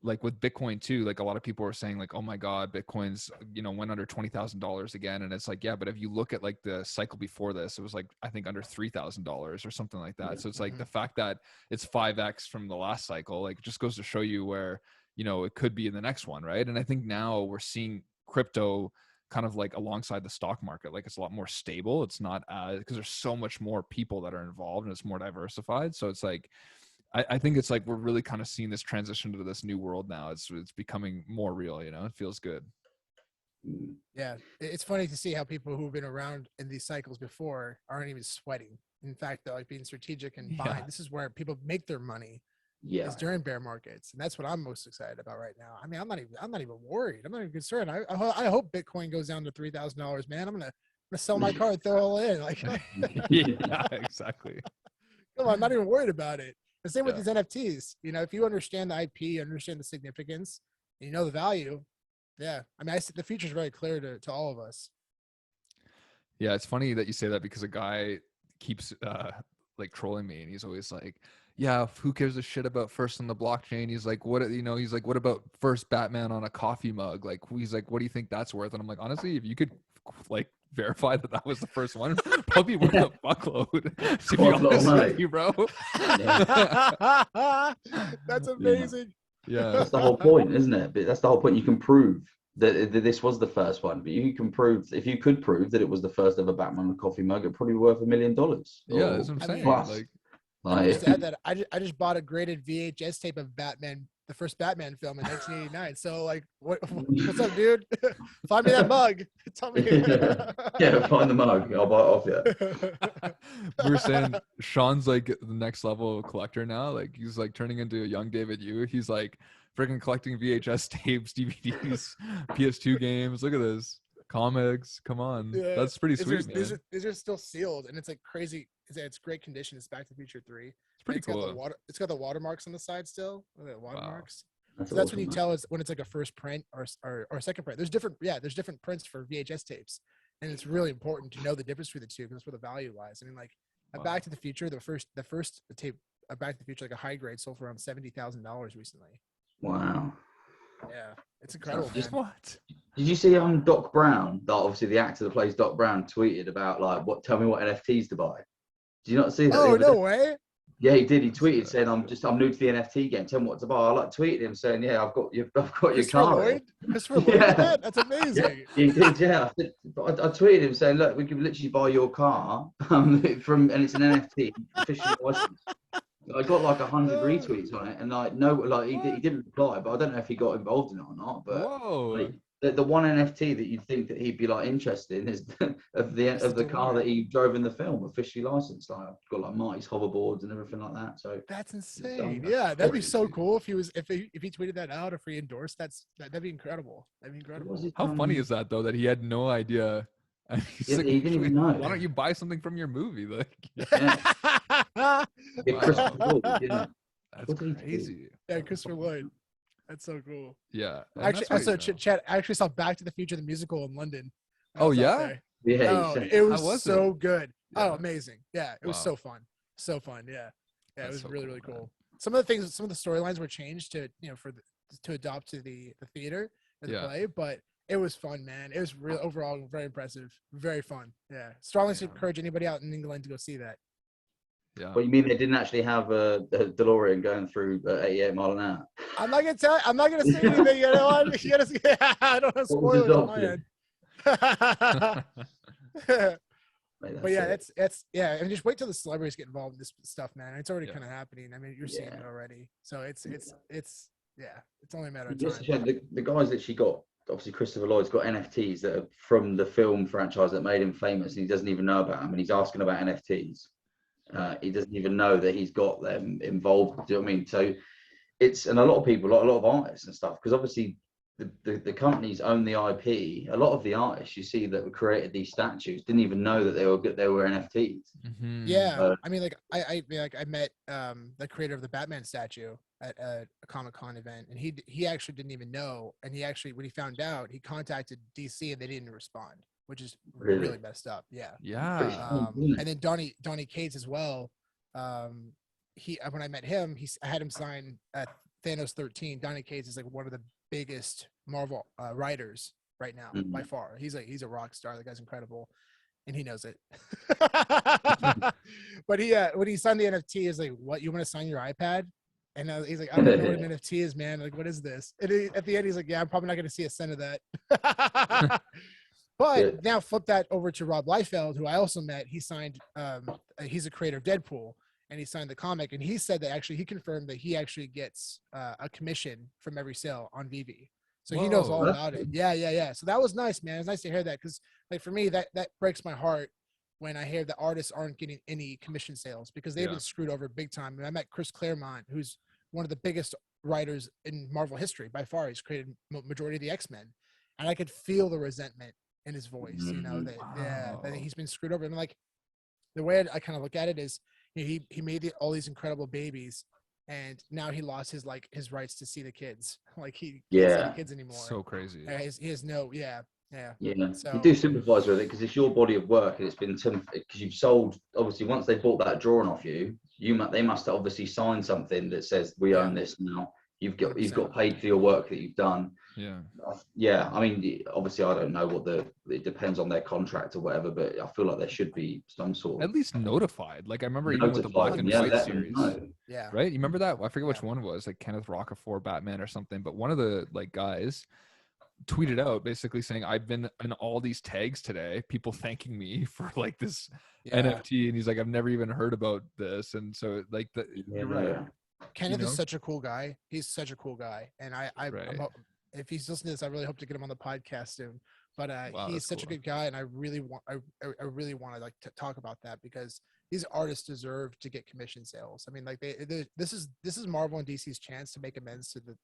like with Bitcoin too, like a lot of people are saying like, oh my God, Bitcoin's, you know, went under $20,000 again. And it's like, yeah, but if you look at like the cycle before this, it was like, I think under $3,000 or something like that. So it's like the fact that it's 5X from the last cycle, like just goes to show you where, you know, it could be in the next one. Right. And I think now we're seeing crypto kind of like alongside the stock market, like it's a lot more stable. It's not because there's so much more people that are involved and it's more diversified. So it's like, I think it's like we're really kind of seeing this transition to this new world now. It's becoming more real, you know. It feels good. Yeah, it's funny to see how people who've been around in these cycles before aren't even sweating. In fact, they're like being strategic and buying. This is where people make their money. Yeah, is during bear markets, and that's what I'm most excited about right now. I mean, I'm not even worried. I'm not even concerned. I hope Bitcoin goes down to $3,000, man. I'm gonna sell my car and throw it all in. Like, yeah, exactly. Come on, I'm not even worried about it. The same with these NFTs. You know, if you understand the IP, understand the significance, and you know the value, yeah. I mean, I see the future is very clear to all of us. Yeah, it's funny that you say that because a guy keeps like trolling me, and he's always like, yeah, who gives a shit about first on the blockchain? He's like, what, you know, he's like, what about first Batman on a coffee mug? Like, he's like, what do you think that's worth? And I'm like, honestly, if you could like verify that was the first one, probably worth a buckload, to be honest with you, bro. That's amazing. Yeah. That's the whole point, isn't it? But that's the whole point. You can prove that this was the first one, but you can prove, if you could prove that it was the first ever Batman on a coffee mug, it'd probably be worth $1 million. Yeah, that's what I'm saying. Plus. Just to add that, I just bought a graded VHS tape of Batman, the first Batman film in 1989. So like, what's up, dude? Find me that mug. Tell me. Yeah, find the mug. I'll buy it off you. We were saying Sean's like the next level of collector now. Like he's like turning into a young David Yu. He's like freaking collecting VHS tapes, DVDs, PS2 games. Look at this. Comics. Come on. Yeah. That's pretty sweet. These are still sealed, and it's like crazy. It's great condition. It's Back to the Future 3. It's pretty cool. It's got the watermarks on the side still. The watermarks. Wow. So that's when you tell us when it's like a first print or a second print. There's different prints for VHS tapes, and it's really important to know the difference between the two because that's where the value lies. I mean, like Back to the Future, the first tape, Back to the Future, like a high grade, sold for around $70,000 recently. Wow. Yeah, it's incredible. What? Did you see Doc Brown, obviously the actor that plays Doc Brown, tweeted about like tell me what NFTs to buy? Did you not see that? Oh, no way. Yeah, he did. He tweeted saying, "I'm new to the NFT game. Tell me what to buy." I like tweeted him saying, "Yeah, I've got your car." Christopher Lloyd, yeah. That's amazing. Yeah, he did. Yeah, I tweeted him saying, "Look, we can literally buy your car and it's an NFT official license." I got like 100 retweets on it, and he didn't reply, but I don't know if he got involved in it or not. But whoa. The one NFT that you'd think that he'd be like interested in is of the car that he drove in the film, officially licensed. Like got like Marty's hoverboards and everything like that. So that's insane. Yeah, that'd be so cool if he tweeted that out, if he endorsed that'd be incredible. That'd be incredible. How funny is that though? That he had no idea. Yeah, like, he didn't even know. Why don't you buy something from your movie? Like, yeah, Christopher Lloyd, that's crazy. Yeah, Christopher Lloyd. That's so cool. Yeah. Actually, Chad, I actually saw Back to the Future the musical in London. Oh yeah. Yeah. It was so good. Yeah. Oh, amazing. Yeah, it was so fun. So fun. Yeah. Yeah, it was really cool. Man. Some of the storylines were changed to to adopt to the theater and the play, but it was fun, man. It was really overall very impressive, very fun. Yeah, strongly encourage anybody out in England to go see that. Yeah. What you mean they didn't actually have a DeLorean going through 88 mile an hour? I'm not gonna say anything. You know what? I don't have spoilers on my end. But yeah, that's yeah, and just wait till the celebrities get involved in this stuff, man. It's already Yeah. kind of happening. I mean, you're seeing it already. So it's yeah, it's only a matter of Yes, time. the guys that she got, obviously Christopher Lloyd's got NFTs that are from the film franchise that made him famous, and he doesn't even know about them, and he's asking about NFTs. He doesn't even know that he's got them involved. Do you know what I mean? So it's, and a lot of people, a lot of artists and stuff, because obviously the companies own the IP. A lot of the artists you see that created these statues didn't even know that they were NFTs. Yeah, I mean, like I met the creator of the Batman statue at a Comic-Con event, and he actually didn't even know, and he actually, when he found out, he contacted DC and they didn't respond, which is really messed up. Yeah. And then Donny Cates as well. When I met him, I had him sign Thanos 13. Donny Cates is like one of the biggest Marvel writers right now by far. He's a rock star. The guy's incredible, and he knows it. But when he signed the NFT, is like, what, you want to sign your iPad? And he's like, I don't even know what an NFT is, man. Like, what is this? And at the end, he's like, yeah, I'm probably not going to see a cent of that. But now flip that over to Rob Liefeld, who I also met. He signed, he's a creator of Deadpool, and he signed the comic. And he said that actually, he confirmed that he actually gets a commission from every sale on Veve. So he knows all about it. Yeah. So that was nice, man. It's nice to hear that, because like for me, that breaks my heart when I hear that artists aren't getting any commission sales, because they've been screwed over big time. And I met Chris Claremont, who's one of the biggest writers in Marvel history by far. He's created majority of the X-Men, and I could feel the resentment in his voice, you know, that he's been screwed over. And like, the way I kind of look at it is, you know, he made all these incredible babies, and now he lost his rights to see the kids. Like he can't see the kids anymore. So crazy. He has no, yeah. So you do sympathize with it, because it's your body of work, and it's been, because you've sold, obviously once they bought that drawing off you, they must obviously sign something that says we own this now. You've got paid for your work that you've done. I mean, obviously I don't know it depends on their contract or whatever, but I feel like there should be some sort of, at least notified. Like I remember even with the Black and White series, right? You remember that? I forget which one it was, like Kenneth Rocafort Batman or something, but one of the like guys tweeted out basically saying, I've been in all these tags today, people thanking me for like this NFT, and he's like, I've never even heard about this. And so like you're right. Kenneth is such a cool guy. He's such a cool guy, and if he's listening to this, I really hope to get him on the podcast soon. But he's such a good guy, and I really want to like to talk about that, because these artists deserve to get commission sales. I mean, like this is Marvel and DC's chance to make amends to the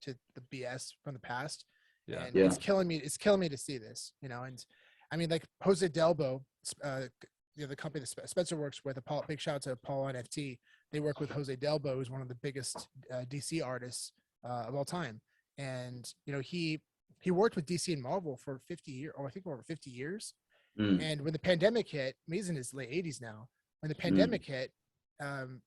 BS from the past. It's killing me. It's killing me to see this, you know. And I mean, like Jose Delbo, the company that Spencer works with. Big shout out to Paul NFT. They work with Jose Delbo, who's one of the biggest DC artists of all time. And you know, he worked with DC and Marvel for 50 years, or I think over 50 years. And when the pandemic hit, he's in his late 80s now. When the pandemic hit,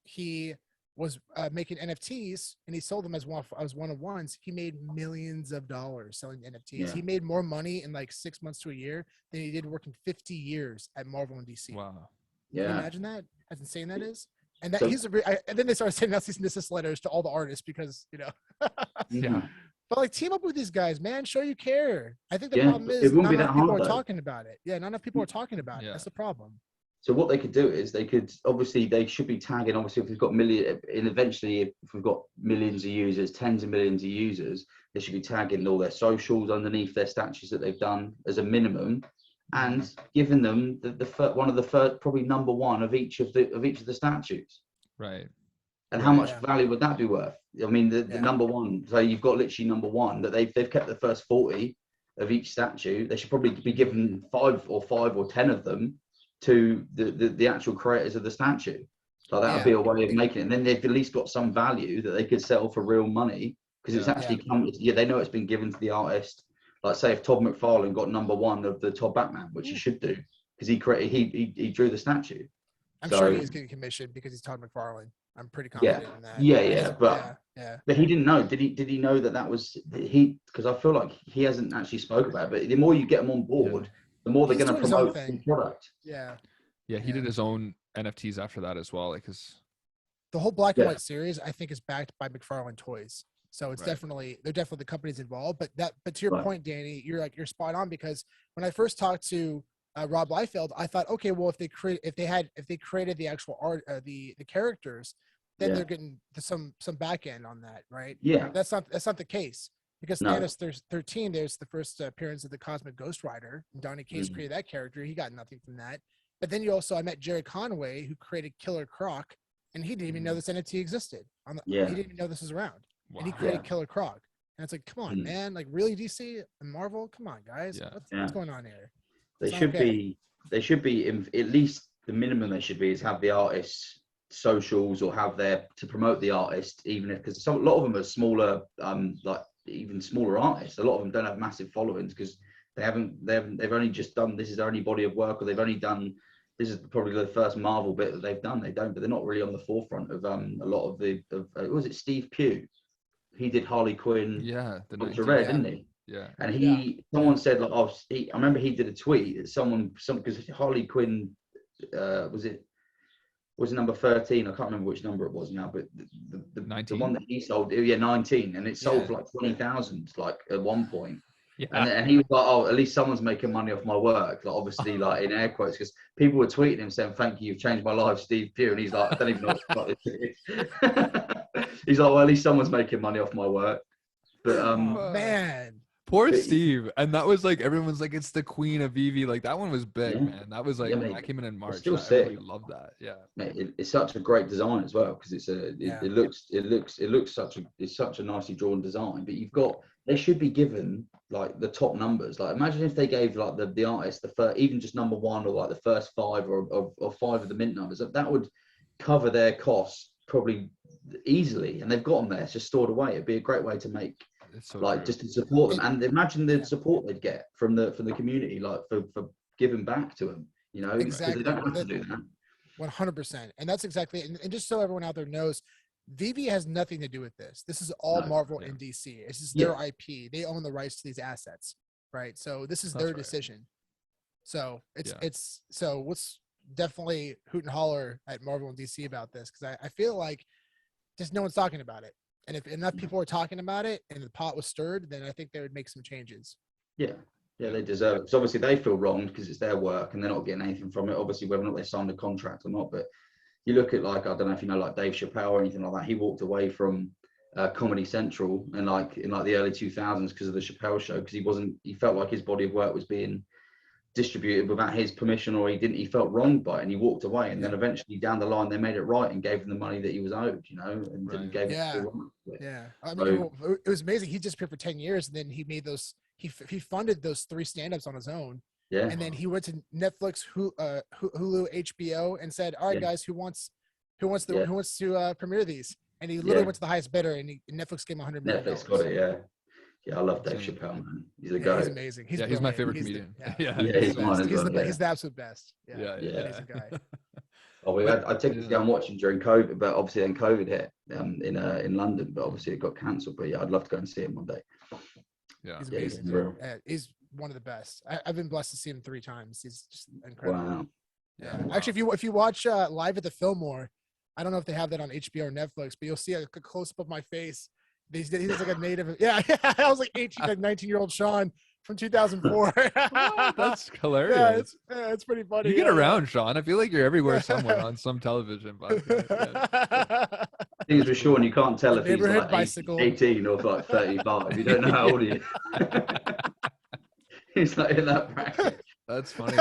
he was making NFTs, and he sold them as one-of-ones. He made millions of dollars selling NFTs. He made more money in like 6 months to a year than he did working 50 years at Marvel and DC. Wow. Can you imagine that? How insane that is? And that and then they started sending out these cease letters to all the artists, because, you know. But like, team up with these guys, man. Show you care. I think the problem is not enough people are talking about it. Not enough people are talking about it. That's the problem. So what they could do is they should be tagging, obviously, if we've got eventually if we've got millions of users, tens of millions of users, they should be tagging all their socials underneath their statues that they've done as a minimum, and giving them one of the first, probably number one of each of the statues. Right. And how much value would that be worth? I mean, the number one. So you've got literally number one that they've kept the first 40 of each statue. They should probably be given 5 or 10 of them to the actual creators of the statue. So that would be a way of making it. And then they've at least got some value that they could sell for real money, because it's actually they know it's been given to the artist. Like, say if Todd McFarlane got number one of the Todd Batman, which he should do, because he drew the statue. I'm sure he's getting commissioned because he's Todd McFarlane. I'm pretty confident in that. But he didn't know. Did he know that was he? Because I feel like he hasn't actually spoke about it. But the more you get them on board, the more they're going to promote the product. He did his own NFTs after that as well, because the whole Black and White series, I think, is backed by McFarlane Toys. So it's Right. they're definitely the companies involved. But to your Right. point, Danny, you're spot on, because when I first talked to Rob Liefeld, I thought, okay, well, if they created the actual art, the characters, then Yeah. they're getting some back end on that, right? Yeah. That's not the case, because No. Thanos, there's 13. There's the first appearance of the Cosmic Ghost Rider. Donny Cates created that character. He got nothing from that. But then I met Jerry Conway, who created Killer Croc, and he didn't even know this NFT existed. Yeah. He didn't even know this was around. Wow. And he created Yeah. Killer Croc. And it's like, come on, man. Like, really, DC and Marvel? Come on, guys. Yeah. What's going on here? They It's not should fair. be. They should be. At least the minimum they should be is have the artists' socials, or have their to promote the artist, even if, because a lot of them are smaller, like even smaller artists. A lot of them don't have massive followings because they've only just done, this is their only body of work, or they've only done, this is probably the first Marvel bit that they've done. But they're not really on the forefront of a lot of was it Steve Pugh? He did Harley Quinn. Yeah, the Ultra 19, Red, yeah. didn't he? yeah. And someone said, like, I remember he did a tweet that because Harley Quinn, was it number 13? I can't remember which number it was now, but the 19? one that he sold, 19, and it sold for like 20,000, like at one point. Yeah. And he was like, oh, at least someone's making money off my work, like obviously, like in air quotes, because people were tweeting him saying, thank you, you've changed my life, Steve Pugh. And he's like, I don't even know what this is. He's like, well, at least someone's making money off my work. But Man. Poor Steve. And that was like, everyone's like, it's the queen of Veve. Like, that one was big, Yeah. man. That was like, Yeah, when mate. that came in March, still everybody sick. loved that. Yeah. mate, it's such a great design as well, because it looks such a nicely drawn design. But they should be given like the top numbers. Like, imagine if they gave like the artist the first, even just number one, or like the first five, or five of the mint numbers. That would cover their costs probably easily, and they've got them there. It's just stored away. It'd be a great way to make, It's so like, true. just to support them. And imagine the support they'd get from the community, like for giving back to them, Exactly. because they don't have to do that. 100%. And that's exactly, and just so everyone out there knows, Veve has nothing to do with this. This is all No, Marvel yeah. and DC. This is their IP. They own the rights to these assets, right? So this is That's their right. decision. So Yeah. so let's definitely hoot and holler at Marvel and DC about this, because I feel like just no one's talking about it. And if enough people are talking about it and the pot was stirred, then I think they would make some changes. Yeah, they deserve it. Because obviously they feel wronged because it's their work and they're not getting anything from it. Obviously, whether or not they signed a contract or not. But you look at, like, I don't know if you know, like Dave Chappelle or anything like that. He walked away from Comedy Central and like in like the early 2000s because of the Chappelle show, because he felt like his body of work was being distributed without his permission, or he felt wronged by it, and he walked away. And then eventually down the line they made it right and gave him the money that he was owed, and Right. gave Yeah. it to Yeah, I mean, it was amazing. He disappeared for 10 years, and then he made those. He funded those 3 stand-ups on his own, yeah. and then he went to Netflix, Hulu, HBO, and said, "All right, Yeah. guys, who wants to premiere these?" And he literally went to the highest bidder, and Netflix gave him $100 million. Netflix got it. Yeah, I love Dave Insane. Chappelle, man. He's a Yeah, guy. he's amazing. He's He's my brilliant. favorite He's comedian. Yeah, he's the mine best. as He's well, the yeah. he's the absolute best. Yeah. Amazing guy. I technically I watched him during COVID, but obviously then COVID hit in London, but obviously it got cancelled. But yeah, I'd love to go and see him one day. Yeah. He's Yeah, he's amazing. real. He's one of the best. I've been blessed to see him 3 times. He's just incredible. Wow. Yeah. Actually, if you watch Live at the Fillmore, I don't know if they have that on HBO or Netflix, but you'll see a close up of my face. He's like a native. Yeah, I was like 18, like 19-year-old Sean from 2004. Oh, that's hilarious. Yeah, it's pretty funny. You get around, Sean. I feel like you're everywhere somewhere on some television. Podcast. Things with Sean, you can't tell if he's Neighborhood like bicycle. 18 or like 35. You don't know how old he is. He's like in that bracket. That's funny.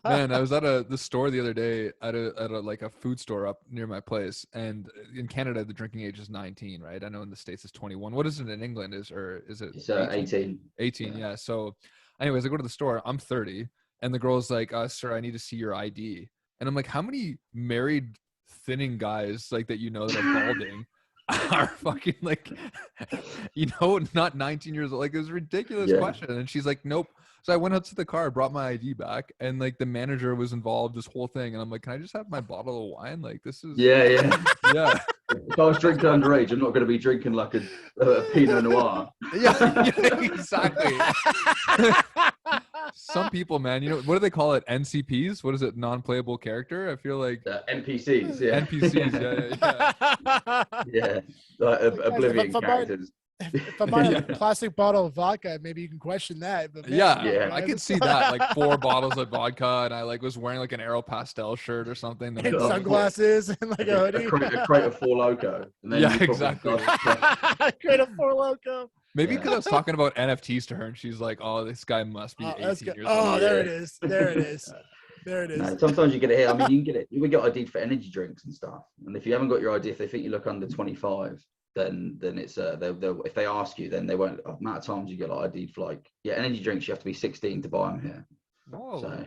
Man, I was at the store the other day at a food store up near my place, and in Canada the drinking age is 19, right? I know in the States it's 21. What is it in England? Is it It's 18. 18, yeah. So anyways, I go to the store, I'm 30, and the girl's like, sir, I need to see your ID. And I'm like, how many married thinning guys like that that are balding are fucking like not 19 years old? Like, it was a ridiculous question. And she's like, nope. So I went out to the car, brought my ID back, and like the manager was involved, this whole thing. And I'm like, can I just have my bottle of wine? Like, this is Yeah. yeah. If I was drinking underage, I'm not going to be drinking like a Pinot Noir. Yeah, exactly. Some people, man, you know, what do they call it? NCPs? What is it? Non-playable character? I feel like NPCs, yeah. NPCs. Yeah. Yeah, like Guys, Oblivion if I'm buying, characters. if I'm buying Yeah. a plastic bottle of vodka, maybe you can question that. But man, Yeah, Yeah. I could see that. Like 4 bottles of vodka, and I like was wearing like an Aeropostale shirt or something. Then I and go, sunglasses and like a hoodie. A crate of Four Loco. And then Yeah, you probably exactly. Create a Four Loco. maybe Yeah. because I was talking about NFTs to her, and she's like, "Oh, this guy must be Oh, 18 years oh, old." there Yeah. it is. There it is. There it is. No, sometimes you get it here. I mean, you can get it. You can get ID for energy drinks and stuff. And if you haven't got your ID, if they think you look under 25, then it's they'll if they ask you, then they won't. Amount of times you get like ID for like energy drinks. You have to be 16 to buy them here. Whoa. So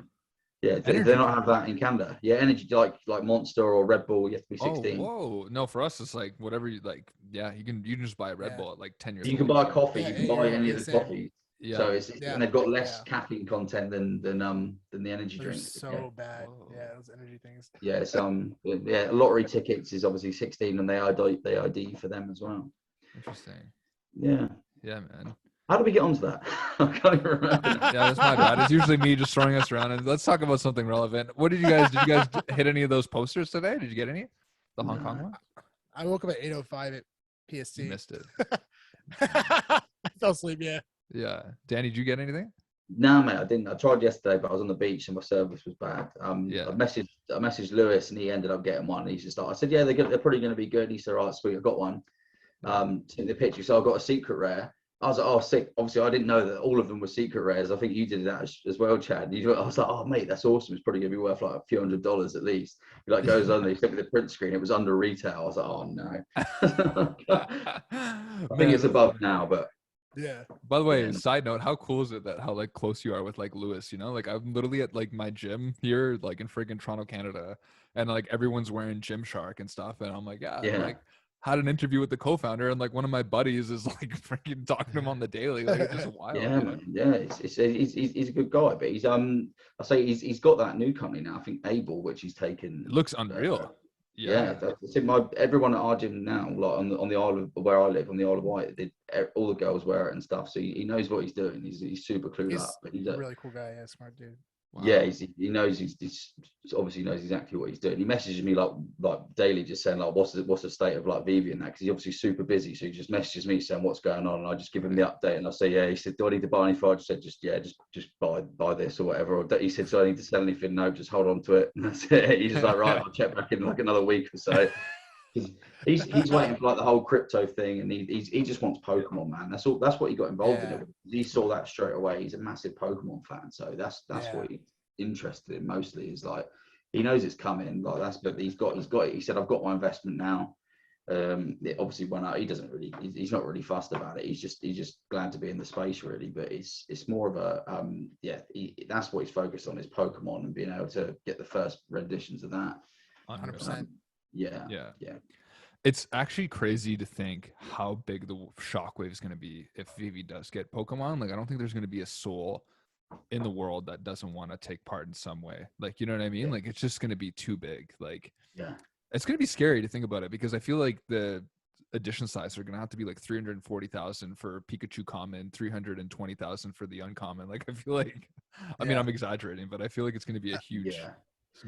yeah, Energy they don't have that in Canada. Yeah, energy like Monster or Red Bull, you have to be Oh, 16. whoa. No, for us, it's like whatever you like. Yeah, you can just buy a Red Yeah. Bull at like 10 years You can old. buy a coffee. Yeah, you can yeah, buy yeah, any yeah, of the same. coffees. Yeah. So and they've got less Yeah. caffeine content than the energy They're drinks. so bad. Whoa. Yeah, those energy things. Yeah, lottery tickets is obviously 16, and they ID for them as well. Interesting. Yeah. Yeah, man. How did we get onto that? I can't even remember. Yeah, that's my bad. It's usually me just throwing us around. And let's talk about something relevant. What did you guys hit any of those posters today? Did you get any? The Hong Kong one? I woke up at 8:05 at PST. You missed it. I fell asleep. Yeah. Yeah. Danny, did you get anything? No, mate, I didn't. I tried yesterday, but I was on the beach and my service was bad. Yeah. I messaged Lewis, and he ended up getting one. He's just like, I said, yeah, they're probably going to be good. He said, all right, sweet, I got one. Took the picture, so I got a secret rare. I was like, oh, sick. Obviously, I didn't know that all of them were secret rares. I think you did that as well, Chad. I was like, oh, mate, that's awesome. It's probably going to be worth like a few $100s at least. He like goes under, he sent me the print screen. It was under retail. I was like, oh, no. I think it's above now, but. Yeah. By the way, Yeah. side note, how cool is it that how like close you are with like Lewis, you know? Like I'm literally at like my gym here, like in friggin' Toronto, Canada, and like everyone's wearing Gymshark and stuff. And I'm like, yeah. Like had an interview with the co-founder, and like one of my buddies is like freaking talking to him on the daily. Like it's just wild. Yeah, man. Yeah, he's a good guy, but he's I say he's got that new company now. I think Able, which he's taken. It looks unreal. Yeah, that's it. Everyone at our gym now, like on the Isle of where I live, on the Isle of Wight, all the girls wear it and stuff. So he knows what he's doing. He's super clued He's up. But he's a really cool guy. Yeah, smart dude. Wow. yeah, he knows he's obviously knows exactly what he's doing. He messages me like daily, just saying like what's the state of like Veve and that, because he's obviously super busy. So he just messages me saying what's going on, and I just give him the update, and I say, yeah. He said, do I need to buy anything? I just said, just buy this or whatever. Or he said, so I need to sell anything? No, just hold on to it. And that's it. He's just like, right, I'll check back in like another week or so. He's waiting for like the whole crypto thing, and he just wants Pokemon, man. That's what he got involved in. He saw that straight away. He's a massive Pokemon fan, so that's what he's interested in mostly. Is like he knows it's coming. Like but he said, I've got my investment now. It obviously went out. He's not really fussed about it. He's just glad to be in the space really. But it's more of a that's what he's focused on is Pokemon and being able to get the first renditions of that. 100%. Yeah. It's actually crazy to think how big the shockwave is going to be if Veve does get Pokemon. Like, I don't think there's going to be a soul in the world that doesn't want to take part in some way. Like, you know what I mean? Like, it's just going to be too big. Like, it's going to be scary to think about it, because I feel like the edition size are going to have to be like 340,000 for Pikachu common, 320,000 for the uncommon. Like, I feel like, I mean, I'm exaggerating, but I feel like it's going to be a huge.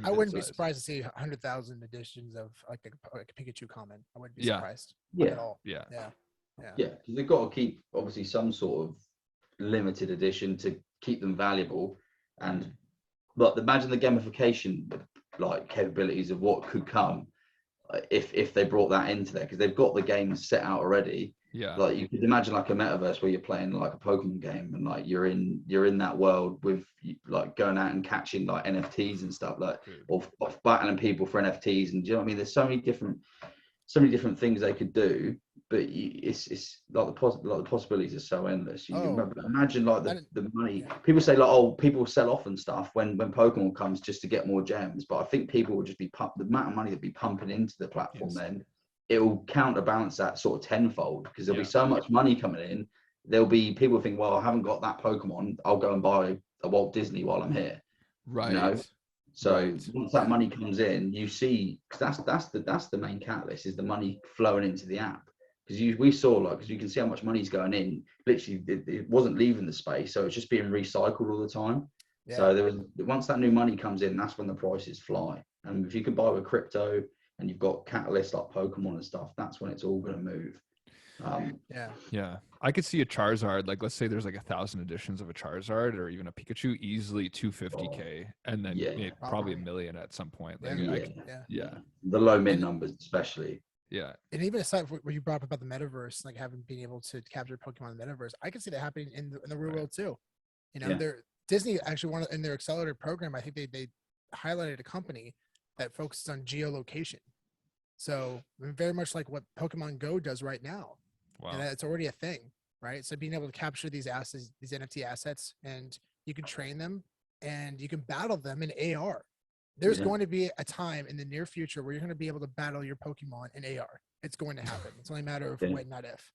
I wouldn't be surprised to see 100,000 editions of like a Pikachu common. I wouldn't be surprised at all. Yeah, because they've got to keep obviously some sort of limited edition to keep them valuable. And but imagine the gamification like capabilities of what could come if they brought that into there, because they've got the games set out already. Like you could imagine like a metaverse where you're playing like a Pokemon game, and like you're in that world with like going out and catching like NFTs and stuff, like or battling people for NFTs. And do you know what I mean? There's so many different things they could do, but it's like the possibilities are so endless. You can imagine like the money. People say like, oh, people sell off and stuff when Pokemon comes just to get more gems, but I think people will just be the amount of money that be pumping into the platform then. It will counterbalance that sort of tenfold, because there'll be so much money coming in. There'll be people think, well, I haven't got that Pokemon, I'll go and buy a Walt Disney while I'm here. Right. You know? So once that money comes in, you see, because that's the main catalyst, is the money flowing into the app. because we saw like, because you can see how much money's going in. Literally, it wasn't leaving the space, so it's just being recycled all the time. Yeah. So there was, once that new money comes in, that's when the prices fly. And if you can buy with crypto and you've got catalysts like Pokemon and stuff, that's when it's all going to move. Yeah. I could see a Charizard, like let's say there's like 1,000 editions of a Charizard or even a Pikachu, easily 250K, and then probably $1 million at some point. Like, the low mid numbers especially. Yeah. And even aside from what you brought up about the metaverse, like having been able to capture Pokemon in the metaverse, I can see that happening in the real world too. You know, Disney actually in their accelerator program, I think they highlighted a company that focuses on geolocation. So very much like what Pokemon Go does right now. Wow. And it's already a thing, right? So being able to capture these assets, these NFT assets, and you can train them and you can battle them in AR. There's going to be a time in the near future where you're going to be able to battle your Pokemon in AR. It's going to happen. It's only a matter of when, not if.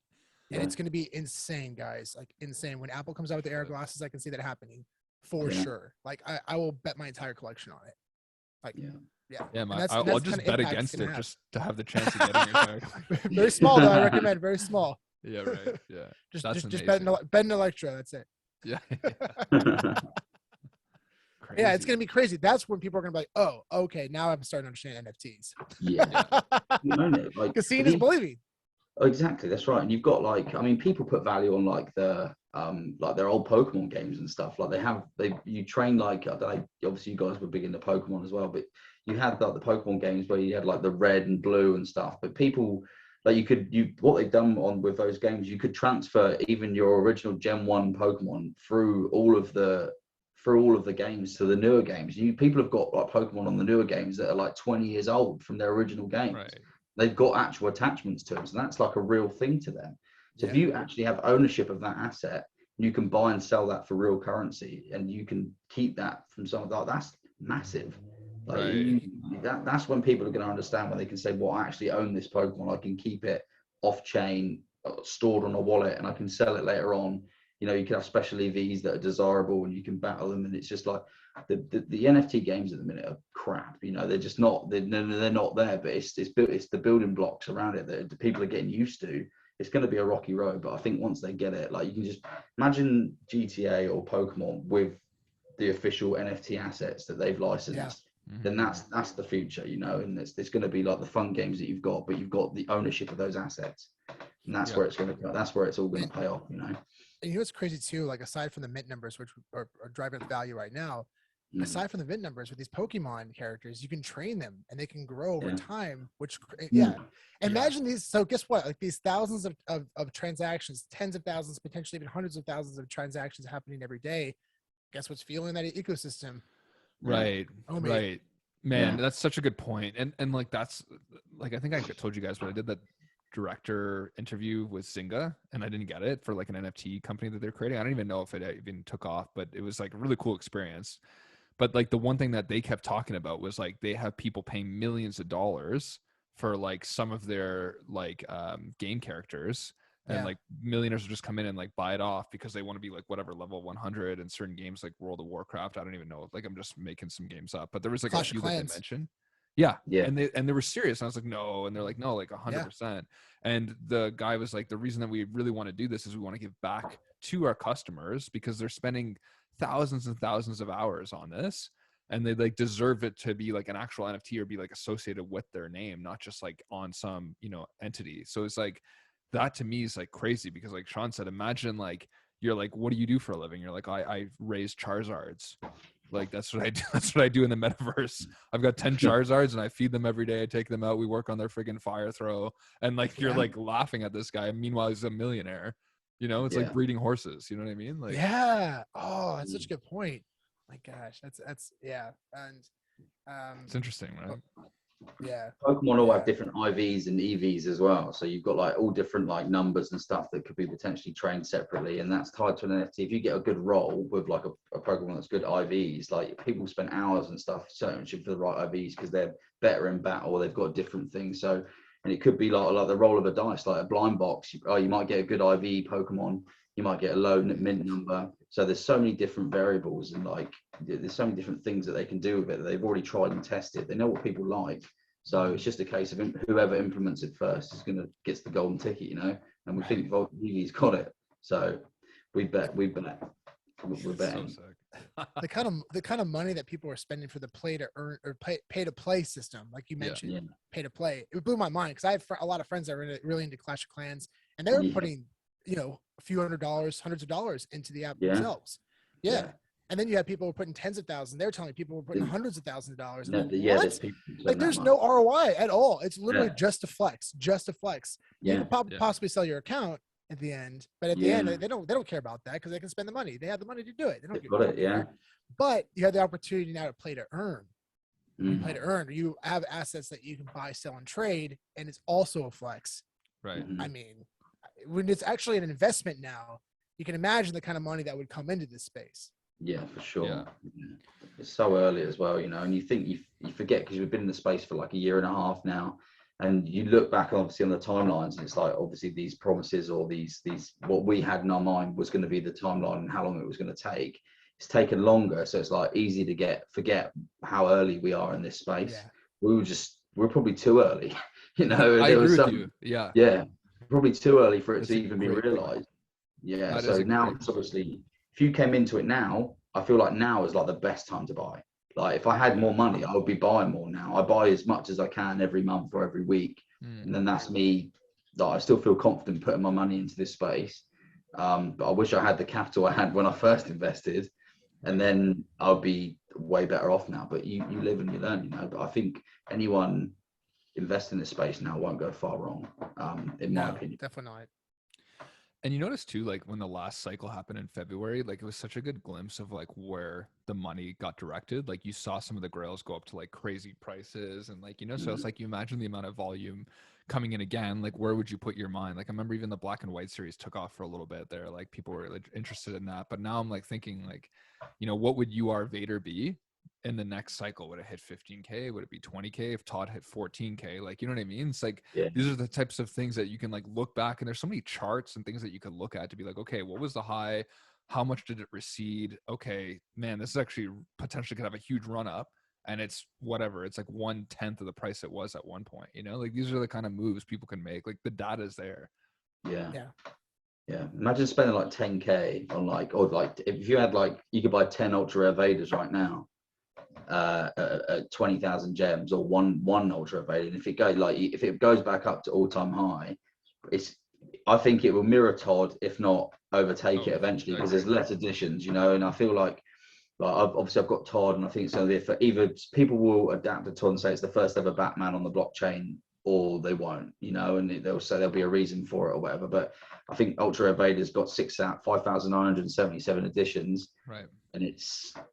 And it's going to be insane, guys. Like insane. When Apple comes out with the AR glasses, I can see that happening for sure. Like I will bet my entire collection on it. Like, I'll just bet against it just to have the chance of getting your entire collection. Very small, though. I recommend very small. Yeah, right. Yeah. just bet an Electro. That's it. Yeah. Yeah, it's gonna be crazy. That's when people are gonna be like, "Oh, okay, now I'm starting to understand NFTs." Like, because seeing is believing. Exactly, that's right. And you've got like, I mean, people put value on like their old Pokemon games and stuff. Like you train like, I don't know, obviously you guys were big into Pokemon as well, but you had like the Pokemon games where you had like the red and blue and stuff. But people like what they've done with those games, you could transfer even your original Gen 1 Pokemon through all of the games to the newer games. People have got like Pokemon on the newer games that are like 20 years old from their original games. Right. They've got actual attachments to them, so that's like a real thing to them. So if you actually have ownership of that asset, you can buy and sell that for real currency, and you can keep that from someone. That's massive. Like that's when people are going to understand, when they can say, well, I actually own this Pokemon. I can keep it off chain, stored on a wallet, and I can sell it later on. You know, you can have special EVs that are desirable and you can battle them. And it's just like the NFT games at the minute are crap. You know, they're just not, they're not there, but it's the building blocks around it that the people are getting used to. It's going to be a rocky road, but I think once they get it, like you can just imagine GTA or Pokemon with the official NFT assets that they've licensed. Then that's the future, you know, and it's going to be like the fun games that you've got, but you've got the ownership of those assets. And that's where it's going to go. That's where it's all going to pay off, you know. And you know what's crazy too? Like aside from the mint numbers, which are driving the value right now, aside from the mint numbers with these Pokemon characters, you can train them and they can grow over time. Which imagine these. So guess what? Like these thousands of transactions, tens of thousands, potentially even hundreds of thousands of transactions happening every day. Guess what's fueling that ecosystem? Right. Right. Man, that's such a good point. And like that's like, I think I told you guys, but I did that director interview with Zynga and I didn't get it for like an NFT company that they're creating. I don't even know if it even took off, but it was like a really cool experience. But like the one thing that they kept talking about was like they have people paying millions of dollars for like some of their like game characters, and like millionaires will just come in and like buy it off because they want to be like whatever level 100 in certain games like World of Warcraft. I don't even know, like I'm just making some games up, but there was like Clash a few of that Clans. they mentioned. And they were serious, and I was like, no, and they're like, no, like 100%. And the guy was like, the reason that we really want to do this is we want to give back to our customers because they're spending thousands and thousands of hours on this, and they like deserve it to be like an actual NFT or be like associated with their name, not just like on some, you know, entity. So it's like that to me is like crazy because like Sean said, imagine like you're like, what do you do for a living? You're like, I raise Charizards. Like that's what I do. That's what I do in the metaverse. I've got 10 Charizards and I feed them every day. I take them out. We work on their friggin' fire throw. And like you're like laughing at this guy. Meanwhile, he's a millionaire. You know, it's like breeding horses. You know what I mean? Like Oh, that's such a good point. My gosh, that's And it's interesting, right? Pokemon all have different IVs and EVs as well, so you've got like all different like numbers and stuff that could be potentially trained separately, and that's tied to an NFT. If you get a good roll with like a Pokemon that's good IVs, like people spend hours and stuff searching for the right IVs because they're better in battle or they've got different things. So, and it could be like the roll of a dice, like a blind box. You might get a good IV Pokemon, you might get a low mint number. So there's so many different variables, and like there's so many different things that they can do with it that they've already tried and tested. They know what people like. So it's just a case of whoever implements it first is gets the golden ticket, you know. And we think Vive's got it, so we're betting. So sick. The kind of money that people are spending for the play to earn or pay to play system, like you mentioned, pay to play. It blew my mind because I have a lot of friends that are really into Clash of Clans, and they were putting, you know, a few $100s, hundreds of dollars into the app themselves. Yeah. And then you have people who are putting tens of thousands. They're telling people we're putting hundreds of thousands of dollars. And There's people like there's no ROI at all. It's literally just a flex, Yeah. You can possibly sell your account at the end, but at the end they don't care about that because they can spend the money. They have the money to do it. They don't care. But you have the opportunity now to play to earn. You play to earn. You have assets that you can buy, sell, and trade, and it's also a flex. Right. I mean, when it's actually an investment now, you can imagine the kind of money that would come into this space. Yeah, for sure. Yeah. It's so early as well, you know, and you think you forget because we've been in the space for like a year and a half now, and you look back obviously on the timelines, and it's like obviously these promises or these what we had in our mind was going to be the timeline and how long it was going to take. It's taken longer, so it's like easy to forget how early we are in this space. We're probably too early, you know. I agree with you. Yeah, probably too early for it to even be realized. Yeah, that so now it's obviously, if you came into it now, I feel like now is like the best time to buy. Like if I had more money, I would be buying more now. I buy as much as I can every month or every week, and then that's me. Like I still feel confident putting my money into this space, but I wish I had the capital I had when I first invested, and then I'll be way better off now. But you live and you learn, you know. But I think anyone investing in this space now won't go far wrong, in my opinion. Definitely not. And you notice too, like when the last cycle happened in February, like it was such a good glimpse of like where the money got directed. Like you saw some of the grails go up to like crazy prices, and like, you know, so it's like you imagine the amount of volume coming in again, like where would you put your mind? Like I remember even the black and white series took off for a little bit there, like people were like interested in that. But now I'm like thinking like, you know, what would Vader be in the next cycle? Would it hit 15K? Would it be 20K if Todd hit 14K? Like, you know what I mean? It's like, these are the types of things that you can like look back, and there's so many charts and things that you can look at to be like, okay, what was the high? How much did it recede? Okay, man, this is actually potentially could have a huge run up, and it's whatever. It's like 1/10 of the price it was at one point, you know, like these are the kind of moves people can make. Like the data is there. Yeah. Imagine spending like 10K on like, or like if you had like, you could buy 10 ultra rare Vaders right now at 20,000 gems, or one ultra Vader. And if it goes back up to all-time high, I think it will mirror Todd, if not overtake it eventually, because there's less additions, you know. And I feel like I've got Todd, and I think so. If either people will adapt to Todd and say it's the first ever Batman on the blockchain, or they won't, you know, and they'll say there'll be a reason for it or whatever. But I think Ultra Rare Vader's got 5,977 editions. Right. And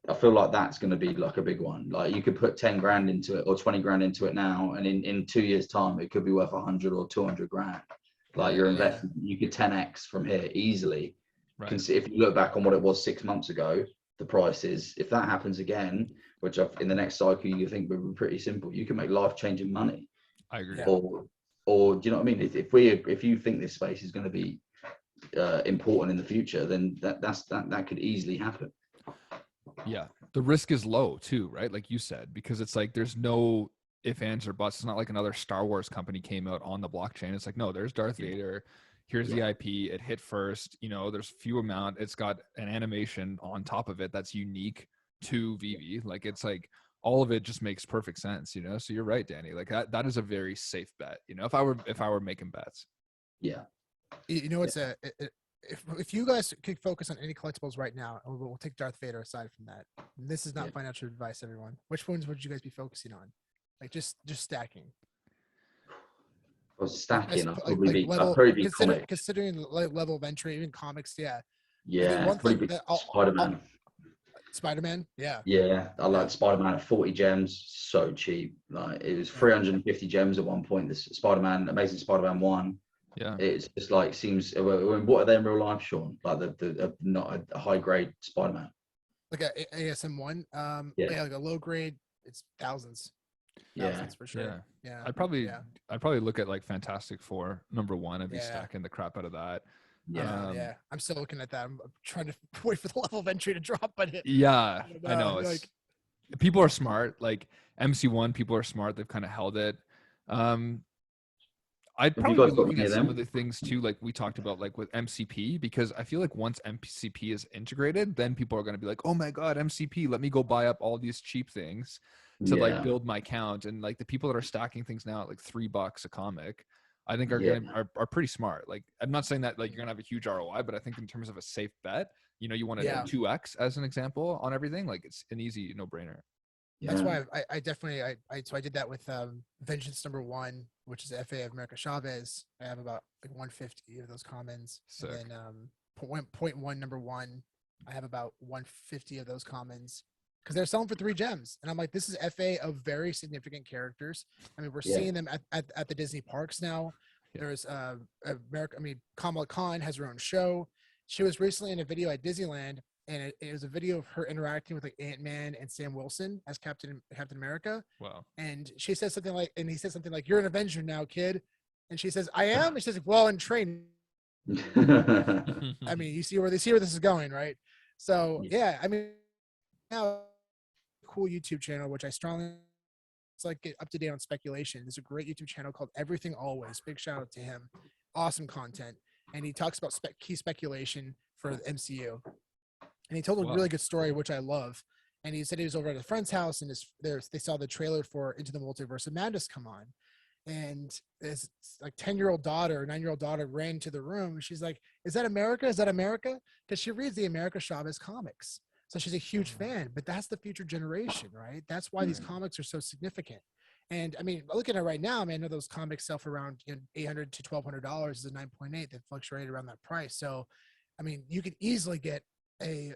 I feel like that's going to be like a big one. Like you could put 10 grand into it or 20 grand into it now, and in 2 years time, it could be worth 100 or 200 grand. Like your investment, you could 10x from here easily. Right. If you look back on what it was 6 months ago, the prices, if that happens again, which in the next cycle, you think would be pretty simple, you can make life-changing money. I agree. Or do you know what I mean? If you think this space is going to be important in the future, then that could easily happen. Yeah, the risk is low too, right? Like you said, because it's like there's no if, ands, or buts. It's not like another Star Wars company came out on the blockchain. It's like, no, there's Darth Vader. Here's the IP. It hit first. You know, there's few amount. It's got an animation on top of it that's unique to Veve. Like it's like all of it just makes perfect sense, you know. So you're right, Danny. Like that is a very safe bet. You know, if I were making bets. Yeah. You know, it's if you guys could focus on any collectibles right now, and we'll take Darth Vader aside from that. This is not financial advice, everyone. Which ones would you guys be focusing on? Like just stacking. Well, stacking, I'd probably be considering the level of entry, even comics. Yeah. One thing Spider-Man. Spider-Man, yeah. Yeah, I like Spider-Man at 40 gems, so cheap. Like it was 350 gems at one point. This Amazing Spider-Man 1. Yeah, it's just like seems. What are they in real life, Sean? Like the not a high grade Spider-Man. Like a ASM1. Like a low grade. It's thousands for sure. Yeah. I'd probably look at like Fantastic Four #1. I'd be stacking the crap out of that. Yeah. I'm still looking at that. I'm trying to wait for the level of entry to drop, but I know. people are smart. Like MC1, people are smart. They've kind of held it. I'd Have you probably be guys got looking any at of some of them? the things too, like we talked about, like with MCP, because I feel like once MCP is integrated, then people are going to be like, oh my God, MCP, let me go buy up all these cheap things to like Yeah, build my count. And like the people that are stacking things now at like $3 a comic, I think are yeah, are pretty smart. Like I'm not saying that like you're gonna have a huge ROI, but I think in terms of a safe bet, you want to Yeah. 2x as an example on everything. Like it's an easy no brainer. That's yeah. why I definitely so I did that with Vengeance #1, which is FA of America Chavez. I have about like 150 of those commons, Sick. and then point one #1, I have about 150 of those commons because they're selling for 3 gems, and I'm like, this is FA of very significant characters. I mean, we're Yeah. seeing them at the Disney parks now. Yeah. There's America. I mean, Kamala Khan has her own show. She was recently in a video at Disneyland, and it was a video of her interacting with like Ant-Man and Sam Wilson as Captain America. Wow. And she says something like, and he says something like, "You're an Avenger now, kid." And she says, "I am." And she says, "Well, in training." I mean, you see where this is going, right? So yeah, I mean, now cool YouTube channel, which I strongly it's like get up to date on speculation. There's a great YouTube channel called Everything Always. Big shout out to him. Awesome content, and he talks about key speculation for the MCU. And he told a Wow. really good story, which I love. And he said he was over at a friend's house, and they saw the trailer for Into the Multiverse of Madness come on. And his like 10-year-old daughter, 9-year-old daughter ran to the room. And she's like, "Is that America? Is that America?" Because she reads the America Chavez comics. So she's a huge fan, but that's the future generation, right? That's why these comics are so significant. And I mean, looking at it right now, I mean, I know those comics sell for around $800 to $1,200 is a 9.8 that fluctuate around that price. So, I mean, you could easily get a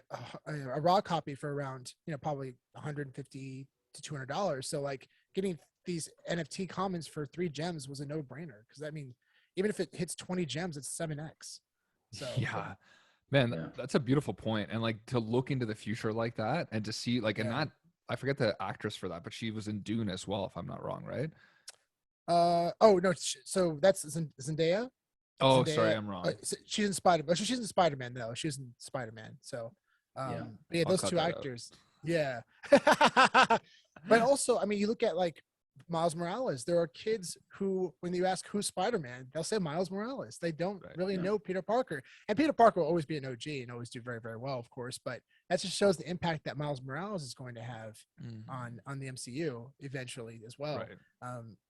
raw copy for around, probably $150 to $200. So like getting these NFT commons for 3 gems was a no brainer. Cause I mean, even if it hits 20 gems, it's 7X. So Yeah. Man, Yeah. that's a beautiful point. And like to look into the future like that and to see like, and Yeah. that, I forget the actress for that, but she was in Dune as well, if I'm not wrong, right? oh no, so that's Zendaya. Oh, sorry, Zendaya, I'm wrong. she's in Spider, she's in Spider-Man though. She's in Spider-Man. So, Yeah. but yeah, I'll those cut 2 that out. actors. Yeah. But also, I mean, you look at like Miles Morales. There are kids who, when you ask who's Spider-Man, they'll say Miles Morales. They don't Right. really Yeah. know Peter Parker. And Peter Parker will always be an OG and always do very, very well, of course. But that just shows the impact that Miles Morales is going to have on the MCU eventually as well. Right.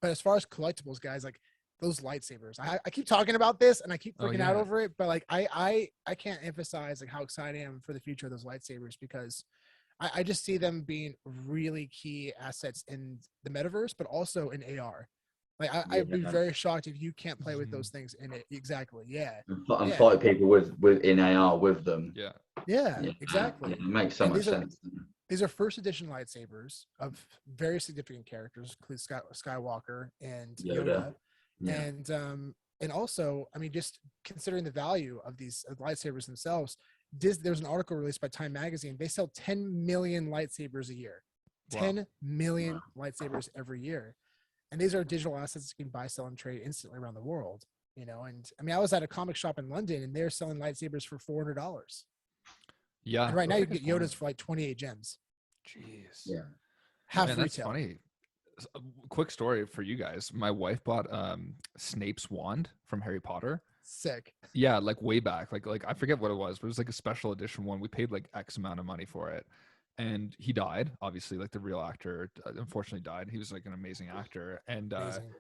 But as far as collectibles, guys, like those lightsabers, I keep talking about this and I keep Oh, freaking out yeah. over it, but like I can't emphasize like how excited I am for the future of those lightsabers because I just see them being really key assets in the metaverse, but also in AR. Like I'd be Yeah. very shocked if you can't play with those things in it. Exactly. Yeah. And Yeah. fight people with in AR with them. Yeah. Yeah. Yeah. Exactly. Yeah, it makes so And much sense. these are first edition lightsabers of very significant characters, include Skywalker and Yoda. Yeah. And also, I mean, just considering the value of these lightsabers themselves, there's an article released by Time Magazine. They sell 10 million lightsabers a year. Wow. 10 million lightsabers every year. And these are digital assets you can buy, sell, and trade instantly around the world. And I mean, I was at a comic shop in London and they're selling lightsabers for $400. Yeah. And right now you can That's get a good Yodas for like 28 gems. point. Jeez. Yeah. Half Man, that's retail. funny. A quick story for you guys. My wife bought Snape's wand from Harry Potter. Sick. Yeah, like way back. Like I forget what it was, but it was like a special edition one. We paid like X amount of money for it. And he died, obviously, like the real actor unfortunately died. He was like an amazing actor. And Amazing.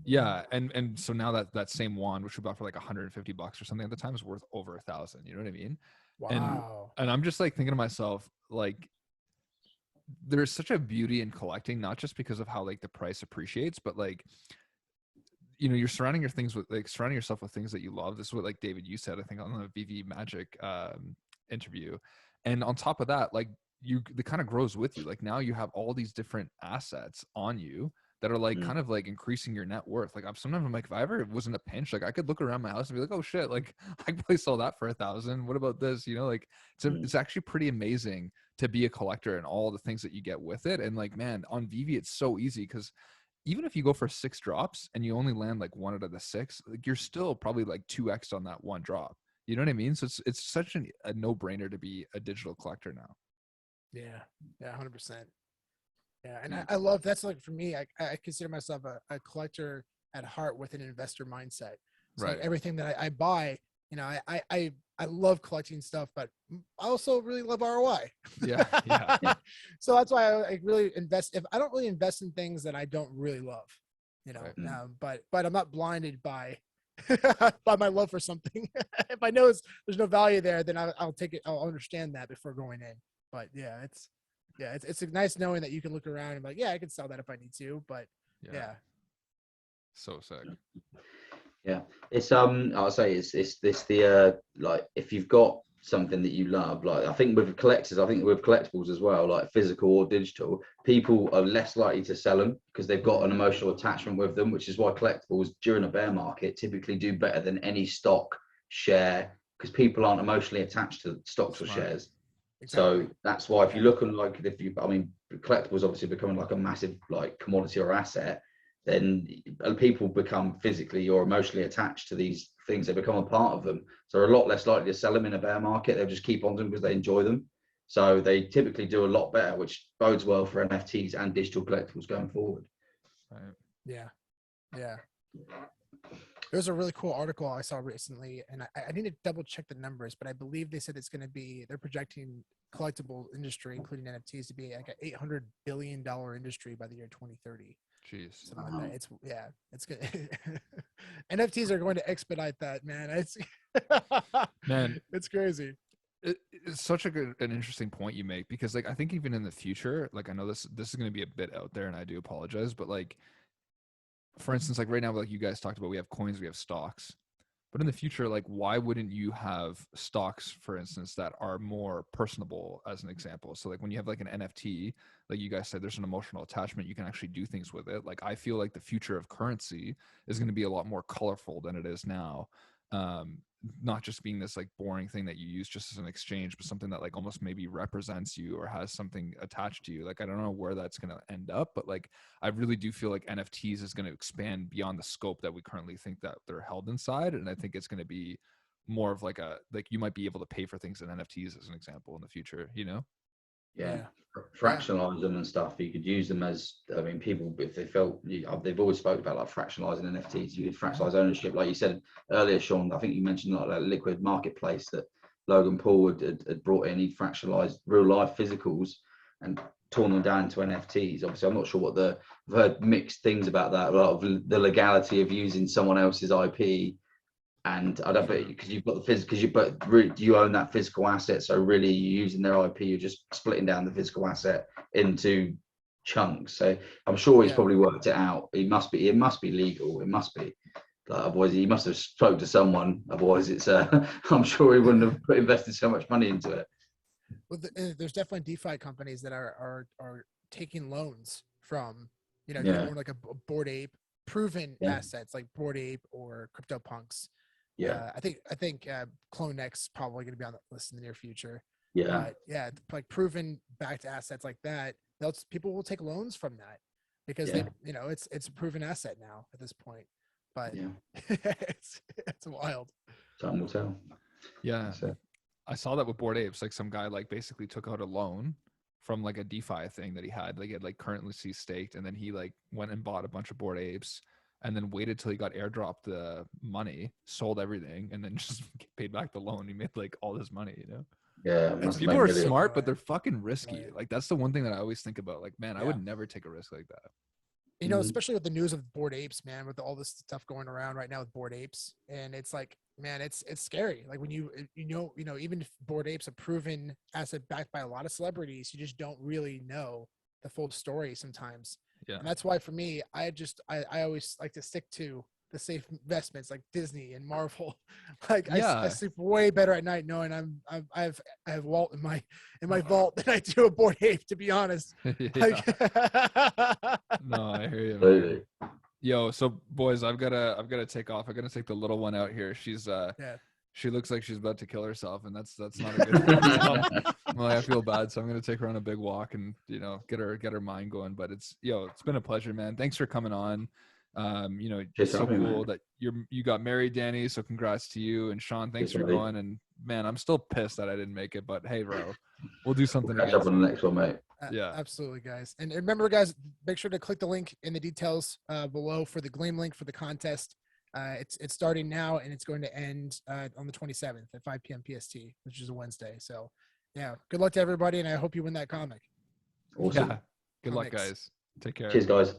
yeah, and so now that same wand, which we bought for like $150 or something at the time, is worth over 1,000. You know what I mean? Wow. And I'm just like thinking to myself, like, there's such a beauty in collecting, not just because of how like the price appreciates, but like, you're surrounding yourself with things that you love. This is what like David, you said, I think on the VV Magic interview. And on top of that, like it kind of grows with you. Like now you have all these different assets on you that are like kind of like increasing your net worth. Like sometimes I'm like, if I ever was in a pinch, like I could look around my house and be like, oh shit, like I could probably sell that for 1,000. What about this? Like it's actually pretty amazing to be a collector and all the things that you get with it. And like, man, on Veve, it's so easy because even if you go for 6 drops and you only land like 1 out of the 6, like you're still probably like 2x on that 1 drop. You know what I mean? So it's such a no-brainer to be a digital collector now. Yeah. Yeah. 100%. Yeah, and I love that's like for me. I consider myself a collector at heart with an investor mindset. So like Right. everything that I buy, you know, I love collecting stuff, but I also really love ROI. Yeah. Yeah. So that's why I really invest. If I don't really invest in things that I don't really love, you know, Right. but I'm not blinded by by my love for something. If I know there's no value there, then I'll take it. I'll understand that before going in. But it's nice knowing that you can look around and be like, yeah, I can sell that if I need to. But yeah. So sick. Yeah, it's I'll say it's this the like if you've got something that you love, like I think with collectors, I think with collectibles as well, like physical or digital, people are less likely to sell them because they've got an emotional attachment with them, which is why collectibles during a bear market typically do better than any stock share because people aren't emotionally attached to stocks or Smart. shares. Exactly. So that's why if you look on like I mean, collectibles obviously becoming like a massive like commodity or asset, then people become physically or emotionally attached to these things. They become a part of them. So they're a lot less likely to sell them in a bear market. They'll just keep on them because they enjoy them. So they typically do a lot better, which bodes well for NFTs and digital collectibles going forward. Right. Yeah. There's a really cool article I saw recently, and I need to double check the numbers, but I believe they said they're projecting collectible industry, including NFTs, to be like an $800 billion industry by the year 2030. Jeez. Something like that. It's good. NFTs are going to expedite that, man. It's crazy. It's such an interesting point you make because like I think even in the future, like I know this is going to be a bit out there and I do apologize, but like for instance, like right now, like you guys talked about, we have coins, we have stocks, but in the future, like why wouldn't you have stocks, for instance, that are more personable as an example? So like when you have like an NFT, like you guys said, there's an emotional attachment, you can actually do things with it. Like I feel like the future of currency is going to be a lot more colorful than it is now. Not just being this like boring thing that you use just as an exchange, but something that like almost maybe represents you or has something attached to you. Like I don't know where that's going to end up, but like I really do feel like NFTs is going to expand beyond the scope that we currently think that they're held inside, and I think it's going to be more of like you might be able to pay for things in NFTs as an example in the future, you know? Yeah. Fractionalize them and stuff. You could use them as, I mean, people, if they felt, they've always spoke about like fractionalizing NFTs. You could fractionalize ownership, like you said earlier, Sean. I think you mentioned like that liquid marketplace that Logan Paul had brought in. He fractionalized real life physicals and torn them down into NFTs. Obviously, I'm not sure I've heard mixed things about that. A lot of the legality of using someone else's IP. And I don't bet because you've got the physical, you own that physical asset. So really, you're using their IP. You're just splitting down the physical asset into chunks. So I'm sure he's probably worked it out. It must be legal. It must be. Like, otherwise, he must have spoke to someone. Otherwise, it's. I'm sure he wouldn't have invested so much money into it. Well, there's definitely DeFi companies that are taking loans from, you know, if you own like a Bored Ape, proven assets like Bored Ape or CryptoPunks. I think CloneX probably going to be on the list in the near future. But like proven backed assets like that, people will take loans from that because they, you know, it's a proven asset now at this point. But it's wild. Time will tell. Yeah, I saw that with Bored Apes. Like some guy like basically took out a loan from like a DeFi thing that he had. Like he had like currency staked, and then he like went and bought a bunch of Bored Apes. And then waited till he got airdropped the money, sold everything, and then just paid back the loan. He made like all his money, you know? Yeah. People are smart, but they're fucking risky. Right. Like that's the one thing that I always think about. Like, man, I would never take a risk like that. You know, especially with the news of Bored Apes, man, with all this stuff going around right now with Bored Apes. And it's like, man, it's scary. Like when you know, even if Bored Apes a proven asset backed by a lot of celebrities, you just don't really know the full story sometimes. Yeah. And that's why for me, I always like to stick to the safe investments like Disney and Marvel. Like I sleep way better at night knowing I have Walt in my vault than I do a Bored Ape, to be honest. Like, no, I hear you, man. Yo, so boys, I've gotta take off. I gotta take the little one out here. She's she looks like she's about to kill herself, and that's not a good thing. Well, I feel bad, so I'm gonna take her on a big walk and get her mind going. But it's been a pleasure, man. Thanks for coming on. It's so cool that you got married, Danny. So congrats to you, and Sean. Thanks for going. And man, I'm still pissed that I didn't make it, but hey, bro, we'll do something. We'll catch up on the next one, mate. Yeah. Absolutely, guys. And remember, guys, make sure to click the link in the details below for the Gleam link for the contest. It's starting now, and it's going to end on the 27th at 5 p.m. PST, which is a Wednesday. So, yeah, good luck to everybody, and I hope you win that comic. Awesome. Yeah. Good luck, Comics. guys. Take care. Cheers, guys.